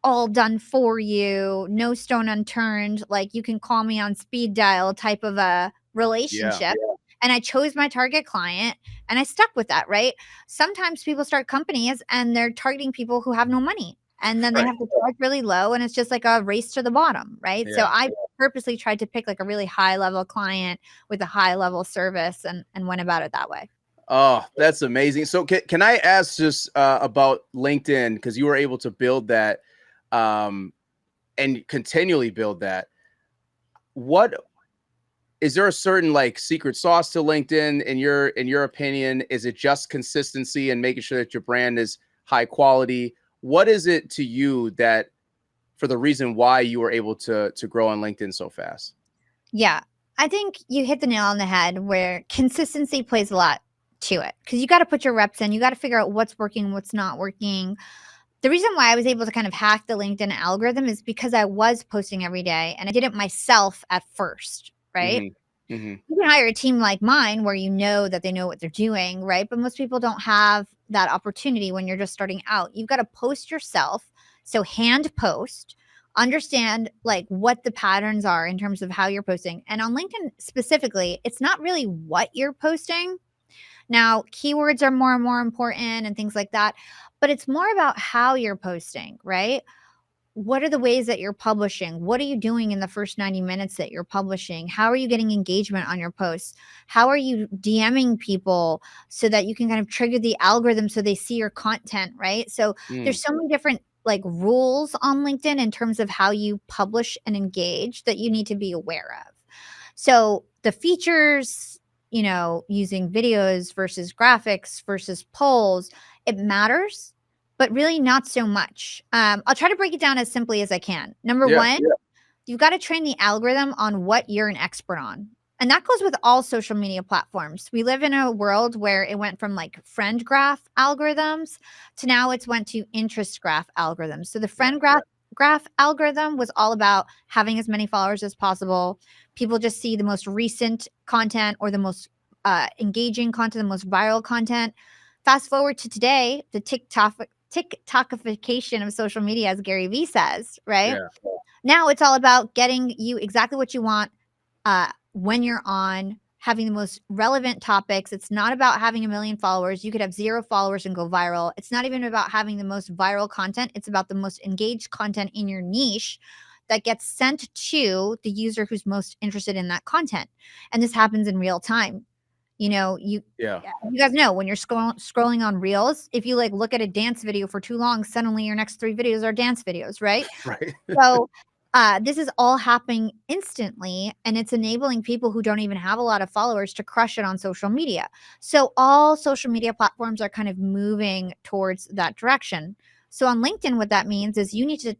all done for you, no stone unturned, like you can call me on speed dial type of a relationship. Yeah. And I chose my target client and I stuck with that, right? Sometimes people start companies and they're targeting people who have no money, and then they have to charge really low, and it's just like a race to the bottom, right? Yeah. So I purposely tried to pick like a really high level client with a high level service and went about it that way. Oh, that's amazing. So can I ask just about LinkedIn, because you were able to build that and continually build that. What is there a certain like secret sauce to LinkedIn in your opinion? Is it just consistency and making sure that your brand is high quality? What is it to you that for the reason why you were able to grow on LinkedIn so fast? Yeah, I think you hit the nail on the head where consistency plays a lot to it, because you got to put your reps in. You got to figure out what's working, what's not working. The reason why I was able to kind of hack the LinkedIn algorithm is because I was posting every day and I did it myself at first, right? You can hire a team like mine where you know that they know what they're doing, right? But most people don't have that opportunity when you're just starting out. You've got to post yourself. So hand post, understand like what the patterns are in terms of how you're posting. And on LinkedIn specifically, it's not really what you're posting. Now, keywords are more and more important and things like that, but it's more about how you're posting, right? What are the ways that you're publishing? What are you doing in the first 90 minutes that you're publishing? How are you getting engagement on your posts? How are you DMing people so that you can kind of trigger the algorithm so they see your content, right? So there's so many different like rules on LinkedIn in terms of how you publish and engage that you need to be aware of. So the features, using videos versus graphics versus polls, it matters, but really not so much. I'll try to break it down as simply as I can. Number one, you've got to train the algorithm on what you're an expert on. And that goes with all social media platforms. We live in a world where it went from like friend graph algorithms to now it's went to interest graph algorithms. So the friend graph algorithm was all about having as many followers as possible. People just see the most recent content or the most engaging content, the most viral content. Fast forward to today, the TikTokification of social media, as Gary Vee says, right? Yeah. Now it's all about getting you exactly what you want when you're on, having the most relevant topics. It's not about having 1 million followers. You could have 0 followers and go viral. It's not even about having the most viral content. It's about the most engaged content in your niche that gets sent to the user who's most interested in that content. And this happens in real time. You guys know when you're scrolling on Reels, if you like look at a dance video for too long, suddenly your next 3 videos are dance videos, right? Right. So this is all happening instantly, and it's enabling people who don't even have a lot of followers to crush it on social media. So all social media platforms are kind of moving towards that direction. So on LinkedIn, what that means is you need to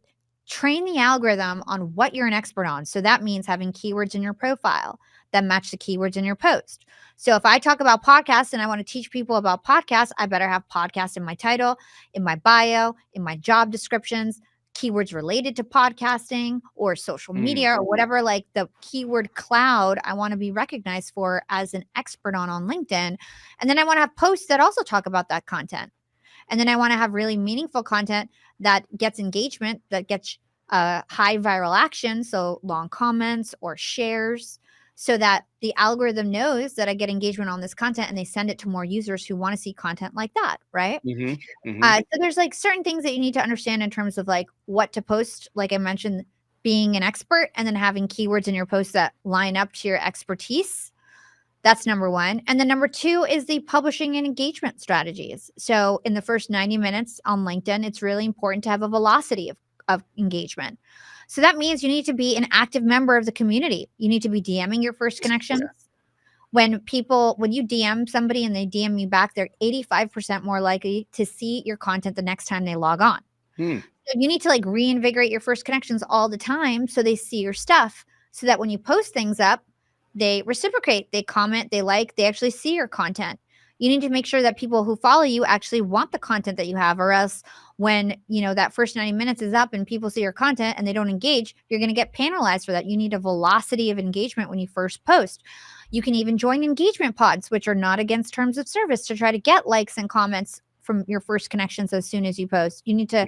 train the algorithm on what you're an expert on. So that means having keywords in your profile that match the keywords in your post. So if I talk about podcasts and I want to teach people about podcasts, I better have podcast in my title, in my bio, in my job descriptions, keywords related to podcasting or social media or whatever, like the keyword cloud I want to be recognized for as an expert on LinkedIn. And then I want to have posts that also talk about that content. And then I want to have really meaningful content that gets engagement, that gets high viral action, so long comments or shares, so that the algorithm knows that I get engagement on this content and they send it to more users who want to see content like that, right? So there's like certain things that you need to understand in terms of like what to post. Like I mentioned, being an expert and then having keywords in your posts that line up to your expertise. That's number one. And then number two is the publishing and engagement strategies. So in the first 90 minutes on LinkedIn, it's really important to have a velocity of engagement. So that means you need to be an active member of the community. You need to be DMing your first connections. When you DM somebody and they DM you back, they're 85% more likely to see your content the next time they log on. So you need to like reinvigorate your first connections all the time so they see your stuff, so that when you post things up, they reciprocate, they comment, they like, they actually see your content. You need to make sure that people who follow you actually want the content that you have, or else when, that first 90 minutes is up and people see your content and they don't engage, you're going to get penalized for that. You need a velocity of engagement when you first post. You can even join engagement pods, which are not against terms of service, to try to get likes and comments from your first connections as soon as you post. You need to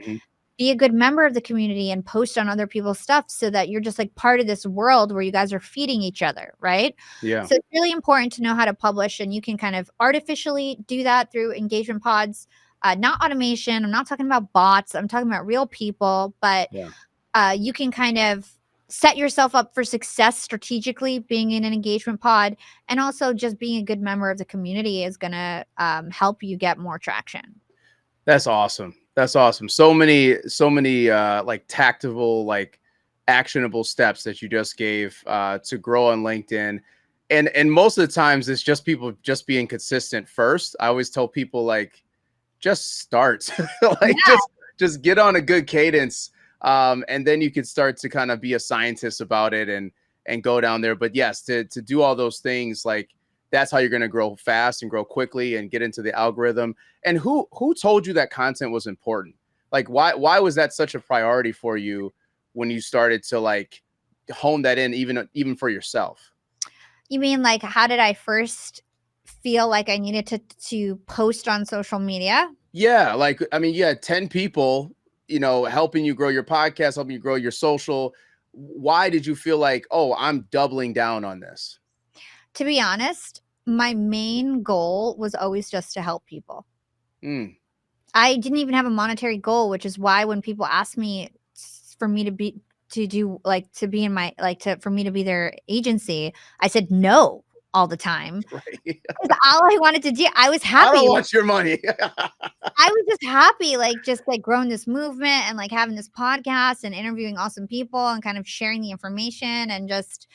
be a good member of the community and post on other people's stuff so that you're just like part of this world where you guys are feeding each other, right? Yeah. So it's really important to know how to publish, and you can kind of artificially do that through engagement pods, not automation. I'm not talking about bots. I'm talking about real people, but you can kind of set yourself up for success strategically being in an engagement pod, and also just being a good member of the community is going to help you get more traction. That's awesome. That's awesome. So many like tactical, like actionable steps that you just gave to grow on LinkedIn. And most of the times it's just people just being consistent first. I always tell people like, just start, like just get on a good cadence. And then you can start to kind of be a scientist about it and go down there. But yes, to do all those things, like that's how you're going to grow fast and grow quickly and get into the algorithm. And who told you that content was important? Like, why was that such a priority for you when you started to like hone that in, even for yourself? You mean like how did I first feel like I needed to post on social media? Yeah, like I mean, you had 10 people, helping you grow your podcast, helping you grow your social. Why did you feel like, oh, I'm doubling down on this? To be honest, my main goal was always just to help people. Mm. I didn't even have a monetary goal, which is why when people ask me for me to be in my for me to be their agency, I said no all the time. Right. Because all I wanted to do, I was I happy. don't want your money. I was just happy, just growing this movement and like having this podcast and interviewing awesome people and kind of sharing the information and just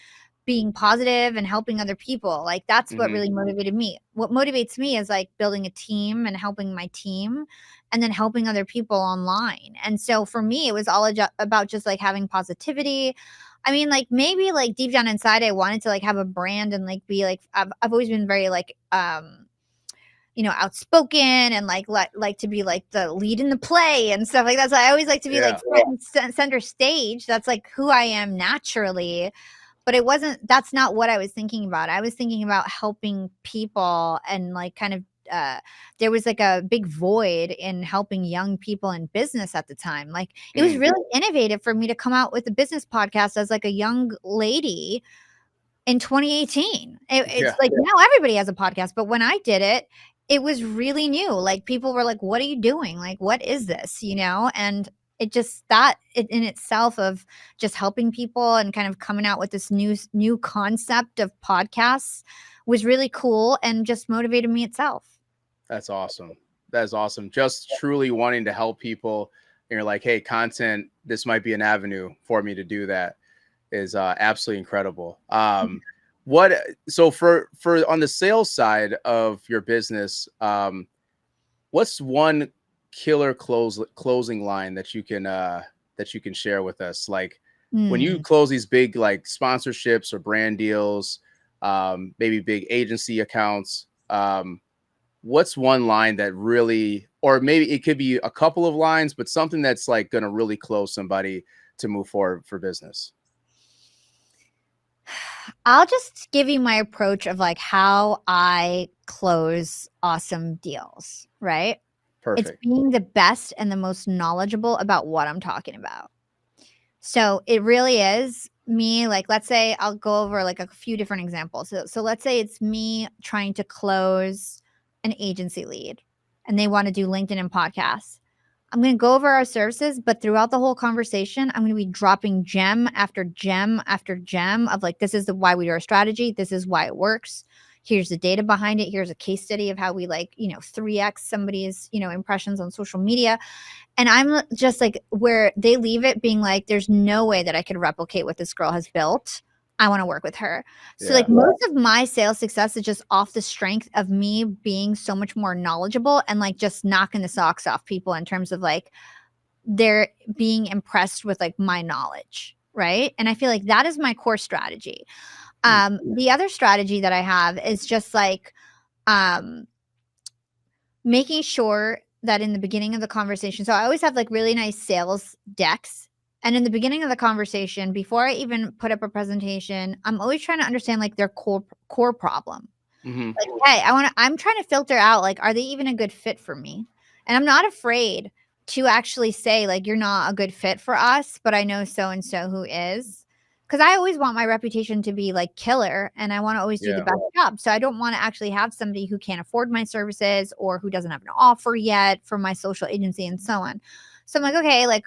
being positive and helping other people. Like that's what really motivated me. What motivates me is like building a team and helping my team and then helping other people online. And so for me, it was all about just like having positivity. I mean, like maybe like deep down inside, I wanted to like have a brand and like be like, I've always been very like, outspoken and like to be like the lead in the play and stuff like that. So I always like to be like center stage. That's like who I am naturally. But that's not what I was thinking about. I was thinking about helping people and like kind of there was like a big void in helping young people in business at the time. Like it was really innovative for me to come out with a business podcast as like a young lady in 2018. It's like now everybody has a podcast, but when I did it, it was really new. Like people were like, what are you doing? Like, what is this? And it just in itself of just helping people and kind of coming out with this new concept of podcasts was really cool and just motivated me itself. That's awesome. That's awesome. Just truly wanting to help people. And you're like, hey, content, this might be an avenue for me to do that is absolutely incredible. So for on the sales side of your business, what's one killer closing line that you can share with us? Like when you close these big like sponsorships or brand deals, maybe big agency accounts, what's one line that really, or maybe it could be a couple of lines, but something that's like going to really close somebody to move forward for business? I'll just give you my approach of like how I close awesome deals, right? Perfect. It's being the best and the most knowledgeable about what I'm talking about. So it really is me, like, let's say I'll go over like a few different examples. So let's say it's me trying to close an agency lead and they want to do LinkedIn and podcasts. I'm going to go over our services, but throughout the whole conversation, I'm going to be dropping gem after gem after gem of like, this is why we do our strategy. This is why it works. Here's the data behind it. Here's a case study of how we 3x somebody's, impressions on social media. And I'm just like where they leave it being like, there's no way that I could replicate what this girl has built. I want to work with her. So like most of my sales success is just off the strength of me being so much more knowledgeable and like just knocking the socks off people in terms of like they're being impressed with like my knowledge. Right. And I feel like that is my core strategy. The other strategy that I have is just like making sure that in the beginning of the conversation, so I always have like really nice sales decks. And in the beginning of the conversation, before I even put up a presentation, I'm always trying to understand like their core problem. Like, hey, I'm trying to filter out, like, are they even a good fit for me? And I'm not afraid to actually say like, you're not a good fit for us, but I know so-and-so who is. Because I always want my reputation to be like killer and I want to always do the best job. So I don't want to actually have somebody who can't afford my services or who doesn't have an offer yet for my social agency and so on. So I'm like, okay, like,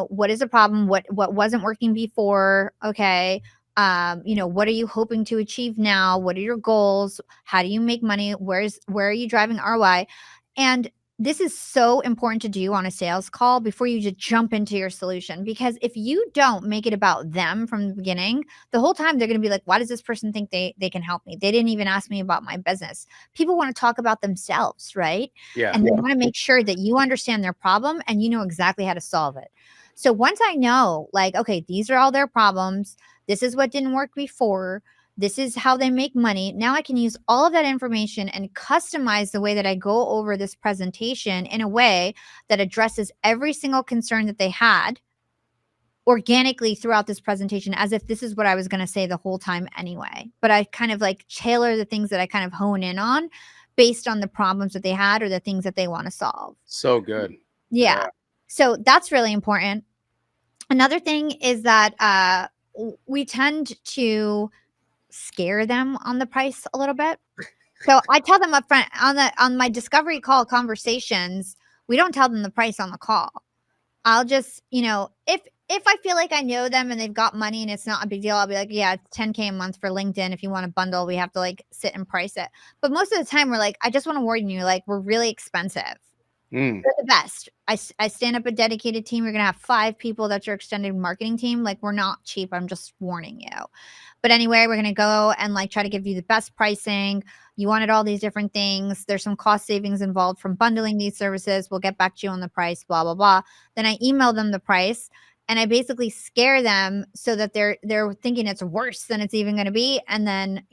what is the problem? What wasn't working before? Okay. What are you hoping to achieve now? What are your goals? How do you make money? Where are you driving ROI? And this is so important to do on a sales call before you just jump into your solution. Because if you don't make it about them from the beginning, the whole time they're going to be like, why does this person think they can help me? They didn't even ask me about my business. People want to talk about themselves, right? Yeah. And they want to make sure that you understand their problem and you know exactly how to solve it. So once I know, like, okay, these are all their problems. This is what didn't work before. This is how they make money. Now I can use all of that information and customize the way that I go over this presentation in a way that addresses every single concern that they had organically throughout this presentation, as if this is what I was going to say the whole time anyway. But I kind of like tailor the things that I kind of hone in on based on the problems that they had or the things that they want to solve. So good. Yeah. So that's really important. Another thing is that we tend to scare them on the price a little bit. So I tell them up front on my discovery call conversations, we don't tell them the price on the call. I'll just, if I feel like I know them and they've got money and it's not a big deal, I'll be like, yeah, it's $10K a month for LinkedIn. If you want a bundle, we have to like sit and price it. But most of the time we're like, I just want to warn you, like, we're really expensive. They're the best. I stand up a dedicated team. You're going to have 5 people. That's your extended marketing team. Like, we're not cheap. I'm just warning you. But anyway, we're going to go and like try to give you the best pricing. You wanted all these different things. There's some cost savings involved from bundling these services. We'll get back to you on the price, blah, blah, blah. Then I email them the price and I basically scare them so that they're thinking it's worse than it's even going to be. And then,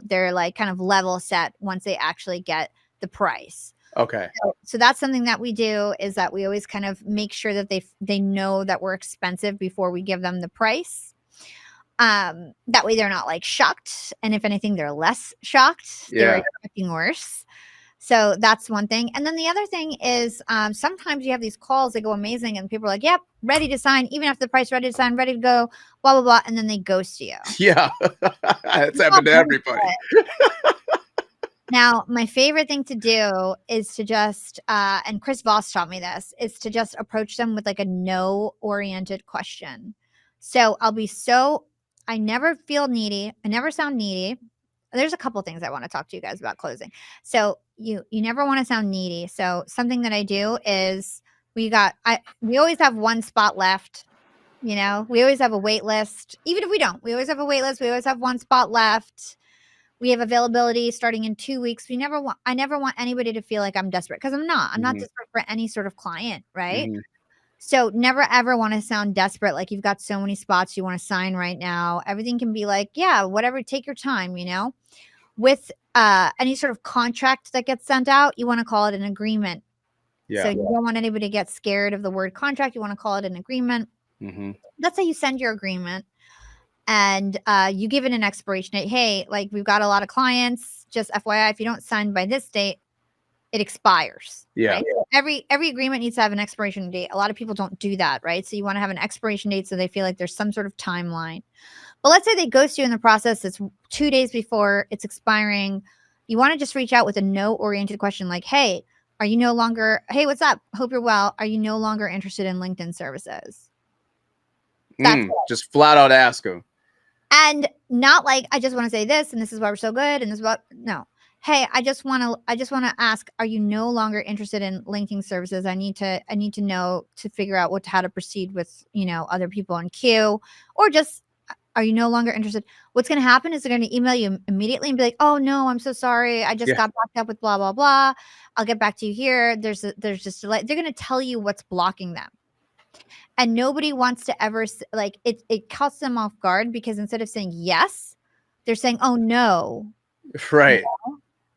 they're like kind of level set once they actually get the price. Okay. So that's something that we do, is that we always kind of make sure that they know that we're expensive before we give them the price. That way they're not like shocked. And if anything, they're less shocked. Yeah. They're expecting worse. So that's one thing. And then the other thing is sometimes you have these calls that go amazing and people are like, yep, ready to sign, even after the price, ready to sign, ready to go, blah, blah, blah. And then they ghost you. Yeah. It's happened to everybody. Now, my favorite thing to do is to just, and Chris Voss taught me this, is to just approach them with like a no-oriented question. So I never feel needy. I never sound needy. There's a couple things I want to talk to you guys about closing. So you never want to sound needy. So something that I do is we always have one spot left. We always have a wait list. Even if we don't, we always have a wait list. We always have one spot left. We have availability starting in 2 weeks. I never want anybody to feel like I'm desperate, because I'm not. I'm not desperate for any sort of client, right? So never ever want to sound desperate, like you've got so many spots you want to sign right now. Everything can be like, yeah, whatever, take your time, With any sort of contract that gets sent out, you want to call it an agreement. Yeah. So you don't want anybody to get scared of the word contract. You want to call it an agreement. That's how you send your agreement. And you give it an expiration date. Hey, like, we've got a lot of clients. Just FYI, if you don't sign by this date, it expires. Yeah. Right? So every agreement needs to have an expiration date. A lot of people don't do that, right? So you want to have an expiration date so they feel like there's some sort of timeline. But let's say they ghost you in the process. It's 2 days before it's expiring. You want to just reach out with a no-oriented question like, hey, hey, what's up? Hope you're well. Are you no longer interested in LinkedIn services? Just flat out ask them. And not like, I just want to say this, and this is why we're so good, and this is what, no. Hey, I just want to ask, are you no longer interested in linking services? I need to know to figure out how to proceed with, other people in queue, or just, are you no longer interested? What's going to happen is they're going to email you immediately and be like, oh no, I'm so sorry. I just got backed up with blah, blah, blah. I'll get back to you here. There's just delay. They're going to tell you what's blocking them. And nobody wants to ever, like, it cuts them off guard, because instead of saying yes, they're saying, oh no. Right.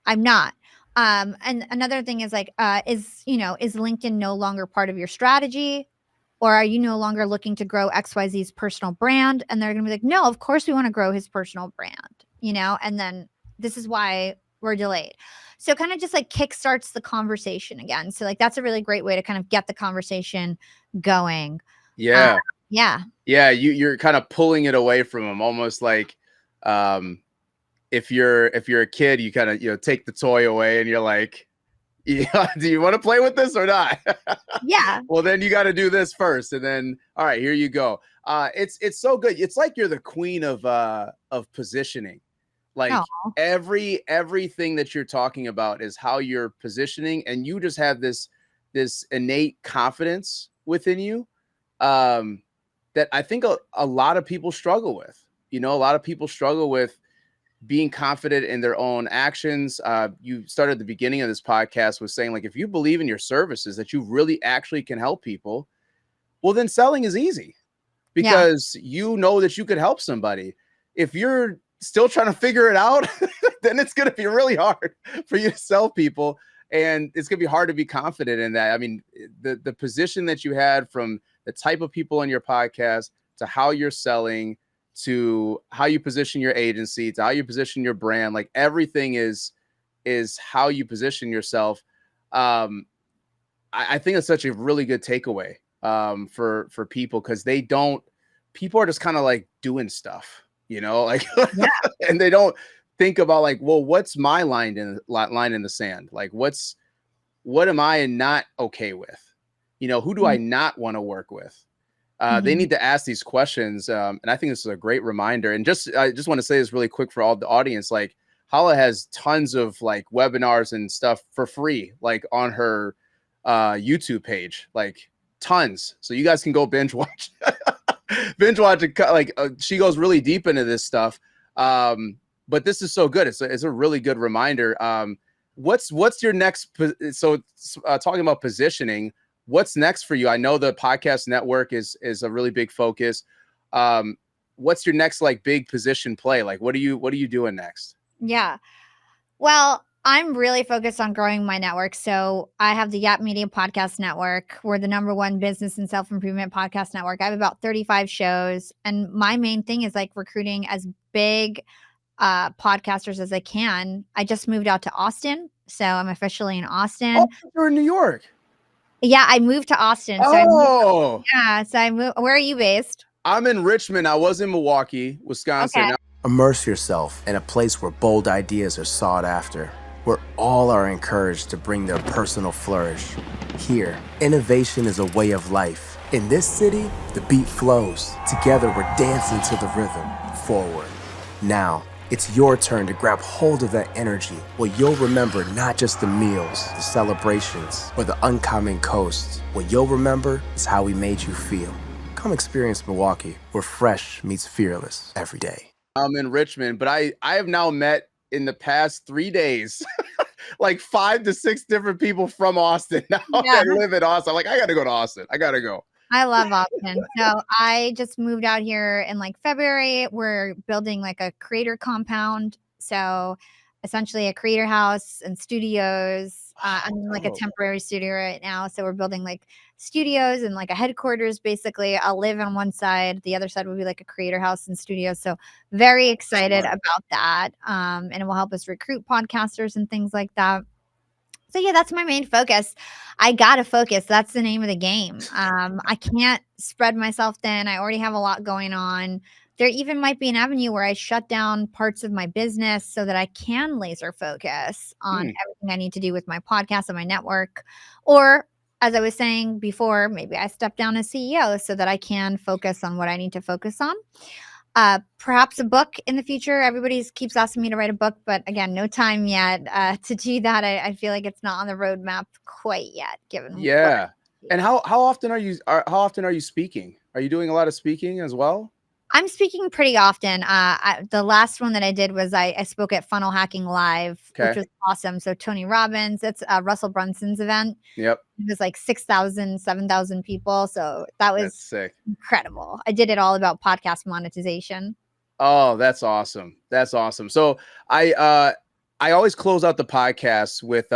I'm not. And another thing is like, is LinkedIn no longer part of your strategy? Or are you no longer looking to grow XYZ's personal brand? And they're going to be like, no, of course we want to grow his personal brand, and then this is why we're delayed. So kind of just like kickstarts the conversation again. So like, that's a really great way to kind of get the conversation going. Yeah. Yeah. You're kind of pulling it away from them, almost like, if you're a kid, you kind of, take the toy away and you're like, yeah, do you want to play with this or not? Yeah. Well, then you got to do this first. And then, all right, here you go. It's so good. It's like you're the queen of positioning. Like, everything that you're talking about is how you're positioning, and you just have this innate confidence within you that I think a lot of people struggle with. A lot of people struggle with being confident in their own actions. You started at the beginning of this podcast with saying, like, if you believe in your services, that you really actually can help people, well, then selling is easy, because you know that you could help somebody. If you're still trying to figure it out, then it's going to be really hard for you to sell people. And it's going to be hard to be confident in that. I mean, the position that you had, from the type of people on your podcast to how you're selling, to how you position your agency, to how you position your brand, like everything is how you position yourself. I think it's such a really good takeaway for people, because people are just kind of like doing stuff, like, Yeah. and they don't think about like, well, what's my line in the sand? Like, what am I not okay with? Who do I not want to work with? They need to ask these questions. And I think this is a great reminder. And I just want to say this really quick for all the audience. Like, Hala has tons of like webinars and stuff for free, like on her YouTube page, like tons. So you guys can go binge watch it. Like she goes really deep into this stuff. But this is so good. It's a really good reminder. What's your next? So talking about positioning, what's next for you? I know the podcast network is a really big focus. What's your next like big position play? Like, what are you doing next? Yeah. Well, I'm really focused on growing my network. So I have the Yap Media Podcast Network. We're the #1 business and self-improvement podcast network. I have about 35 shows. And my main thing is like recruiting as big podcasters as I can. I just moved out to Austin. So I'm officially in Austin. Oh, you're in New York. Yeah, I moved to Austin. Oh. So I moved. Where are you based? I'm in Richmond. I was in Milwaukee, Wisconsin. Okay. Immerse yourself in a place where bold ideas are sought after, where all are encouraged to bring their personal flourish. Here, innovation is a way of life. In this city, the beat flows. Together, we're dancing to the rhythm. Forward. Now, it's your turn to grab hold of that energy. What you'll remember, not just the meals, the celebrations, or the uncommon coast. What you'll remember is how we made you feel. Come experience Milwaukee, where fresh meets fearless every day. I'm in Richmond, but I have now met in the past 3 days like 5 to 6 different people from Austin now that live in Austin. I'm like, I got to go to Austin. I got to go. I love Austin. So I just moved out here in like February. We're building like a creator compound. So essentially a creator house and studios. I'm in like a temporary studio right now. So we're building like studios and like a headquarters. Basically, I'll live on one side. The other side will be like a creator house and studio. So very excited about that. And it will help us recruit podcasters and things like that. So yeah, that's my main focus. I gotta focus. That's the name of the game. I can't spread myself thin. I already have a lot going on. There even might be an avenue where I shut down parts of my business so that I can laser focus on everything I need to do with my podcast and my network. Or as I was saying before, maybe I step down as CEO so that I can focus on what I need to focus on. Perhaps a book in the future. Everybody keeps asking me to write a book, but again, no time yet to do that. I feel like it's not on the roadmap quite yet. Given and how often are you speaking? Are you doing a lot of speaking as well? I'm speaking pretty often. The last one that I did was I spoke at Funnel Hacking Live, which was awesome. So Tony Robbins, it's Russell Brunson's event. Yep. It was like 6,000, 7,000 people. So that was sick. Incredible. I did it all about podcast monetization. Oh, that's awesome. That's awesome. So I always close out the podcast with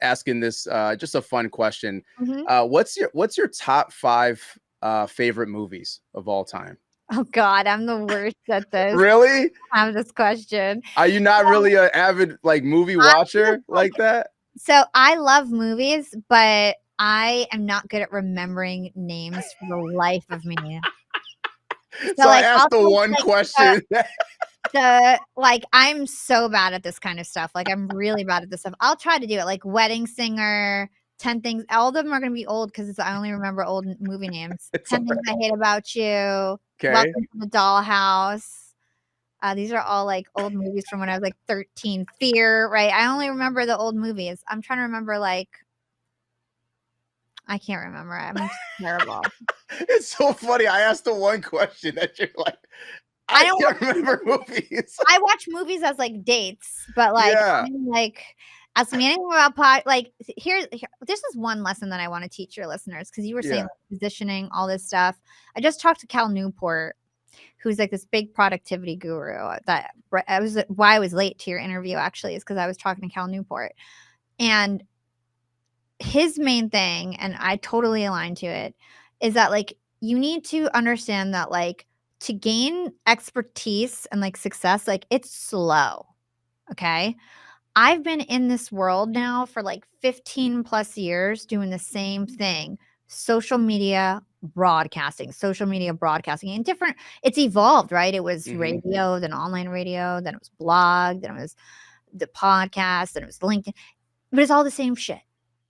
asking this just a fun question. What's your top 5 favorite movies of all time? Oh God, I'm the worst at this. Really? I have this question. Are you not really an avid like movie watcher like that? So I love movies, but I am not good at remembering names for the life of me. So like, I asked the one question. I'm so bad at this kind of stuff. Like I'm really bad at this stuff. I'll try to do it. Like Wedding Singer, 10 Things. All of them are going to be old because I only remember old movie names. 10 Things I Hate About You. Okay. Welcome to the Dollhouse. These are all like old movies from when I was like 13. Fear, right? I only remember the old movies. I'm trying to remember I can't remember. I'm just terrible. It's so funny. I asked the one question that you're like, I don't remember movies. I watch movies as like dates, but ask me anything about this is one lesson that I want to teach your listeners because you were saying positioning, all this stuff. I just talked to Cal Newport, who's like this big productivity guru. That I was why I was late to your interview actually is because I was talking to Cal Newport, and his main thing, and I totally align to it, is that like you need to understand that like to gain expertise and like success, like it's slow. Okay. I've been in this world now for like 15 plus years doing the same thing. Social media broadcasting, and different, it's evolved, right? It was radio, then online radio, then it was blog, then it was the podcast, then it was LinkedIn, but it's all the same shit.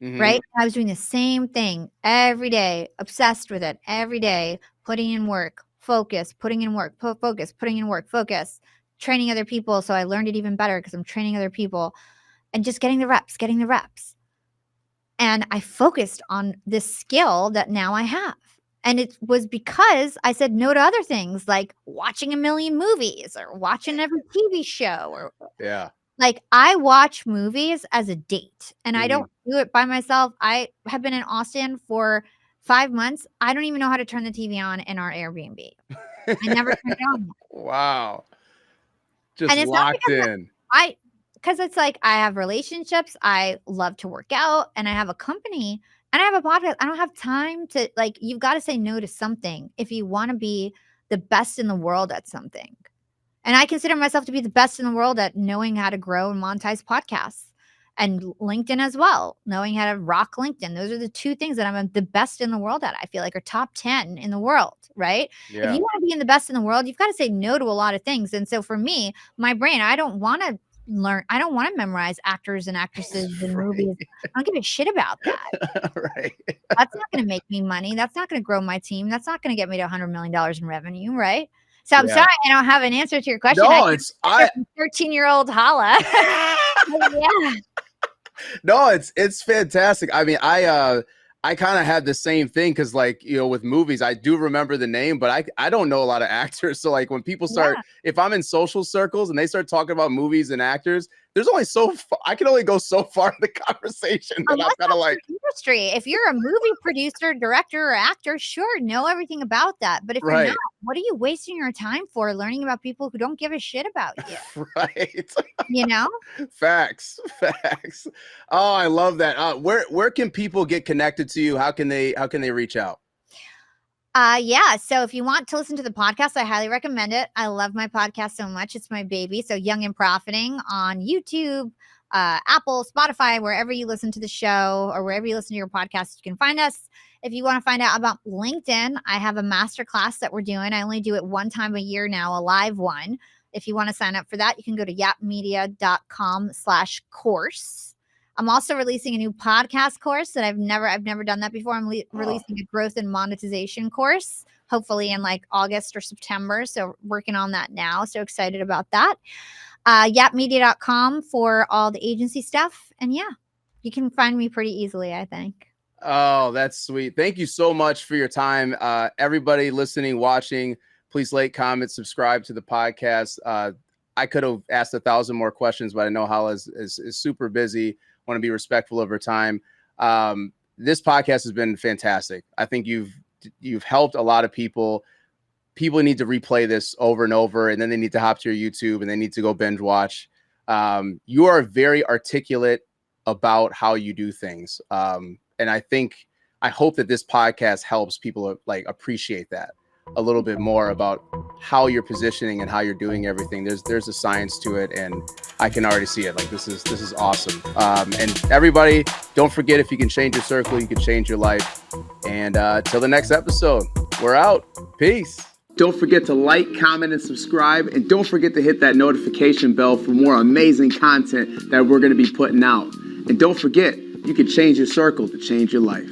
Right? I was doing the same thing every day, obsessed with it every day, putting in work, focus, putting in work, focus, putting in work, focus, training other people. So I learned it even better because I'm training other people and just getting the reps. And I focused on this skill that now I have. And it was because I said no to other things like watching a million movies or watching every TV show or like I watch movies as a date and I don't do it by myself. I have been in Austin for 5 months. I don't even know how to turn the TV on in our Airbnb. I never turned it on. Wow. Just And it's locked in. Because it's like I have relationships. I love to work out and I have a company and I have a podcast. I don't have time to like, you've got to say no to something if you want to be the best in the world at something. And I consider myself to be the best in the world at knowing how to grow and monetize podcasts and LinkedIn as well, knowing how to rock LinkedIn. Those are the two things that I'm the best in the world at. I feel like are top 10 in the world, right? Yeah. If you want to be in the best in the world, you've got to say no to a lot of things. And so for me, my brain, I don't want to learn. I don't want to memorize actors and actresses and movies. I don't give a shit about that. Right. That's not going to make me money. That's not going to grow my team. That's not going to get me to $100 million in revenue, right? So I'm sorry I don't have an answer to your question. No, it's 13-year-old Hala. Yeah. No, it's fantastic. I mean, I kind of had the same thing because, like, you know, with movies, I do remember the name, but I don't know a lot of actors. So, like, when people start, if I'm in social circles and they start talking about movies and actors, there's only I can only go so far in the conversation that I'm kind of like industry. If you're a movie producer, director, or actor, sure, know everything about that. But if you're not, what are you wasting your time for learning about people who don't give a shit about you? Right. You know? Facts. Oh, I love that. Where can people get connected to you? How can they reach out? Yeah. So if you want to listen to the podcast, I highly recommend it. I love my podcast so much. It's my baby. So Young and Profiting on YouTube, Apple, Spotify, wherever you listen to the show or wherever you listen to your podcast, you can find us. If you want to find out about LinkedIn, I have a masterclass that we're doing. I only do it one time a year now, a live one. If you want to sign up for that, you can go to yapmedia.com/course. I'm also releasing a new podcast course that I've never done that before. I'm releasing a growth and monetization course, hopefully in like August or September. So working on that now. So excited about that. Yapmedia.com for all the agency stuff. And yeah, you can find me pretty easily, I think. Oh, that's sweet. Thank you so much for your time. Everybody listening, watching, please like, comment, subscribe to the podcast. I could have asked 1,000 more questions, but I know Hala is super busy. Want to be respectful of her time. This podcast has been fantastic. I think you've helped a lot of people. People need to replay this over and over, and then they need to hop to your YouTube and they need to go binge watch. You are very articulate about how you do things. And I hope that this podcast helps people like appreciate that a little bit more about how you're positioning and how you're doing everything. There's a science to it, and I can already see it. Like this is awesome. And everybody, don't forget, if you can change your circle, you can change your life. And till the next episode, we're out. Peace. Don't forget to like, comment, and subscribe. And don't forget to hit that notification bell for more amazing content that we're going to be putting out. And don't forget, you can change your circle to change your life.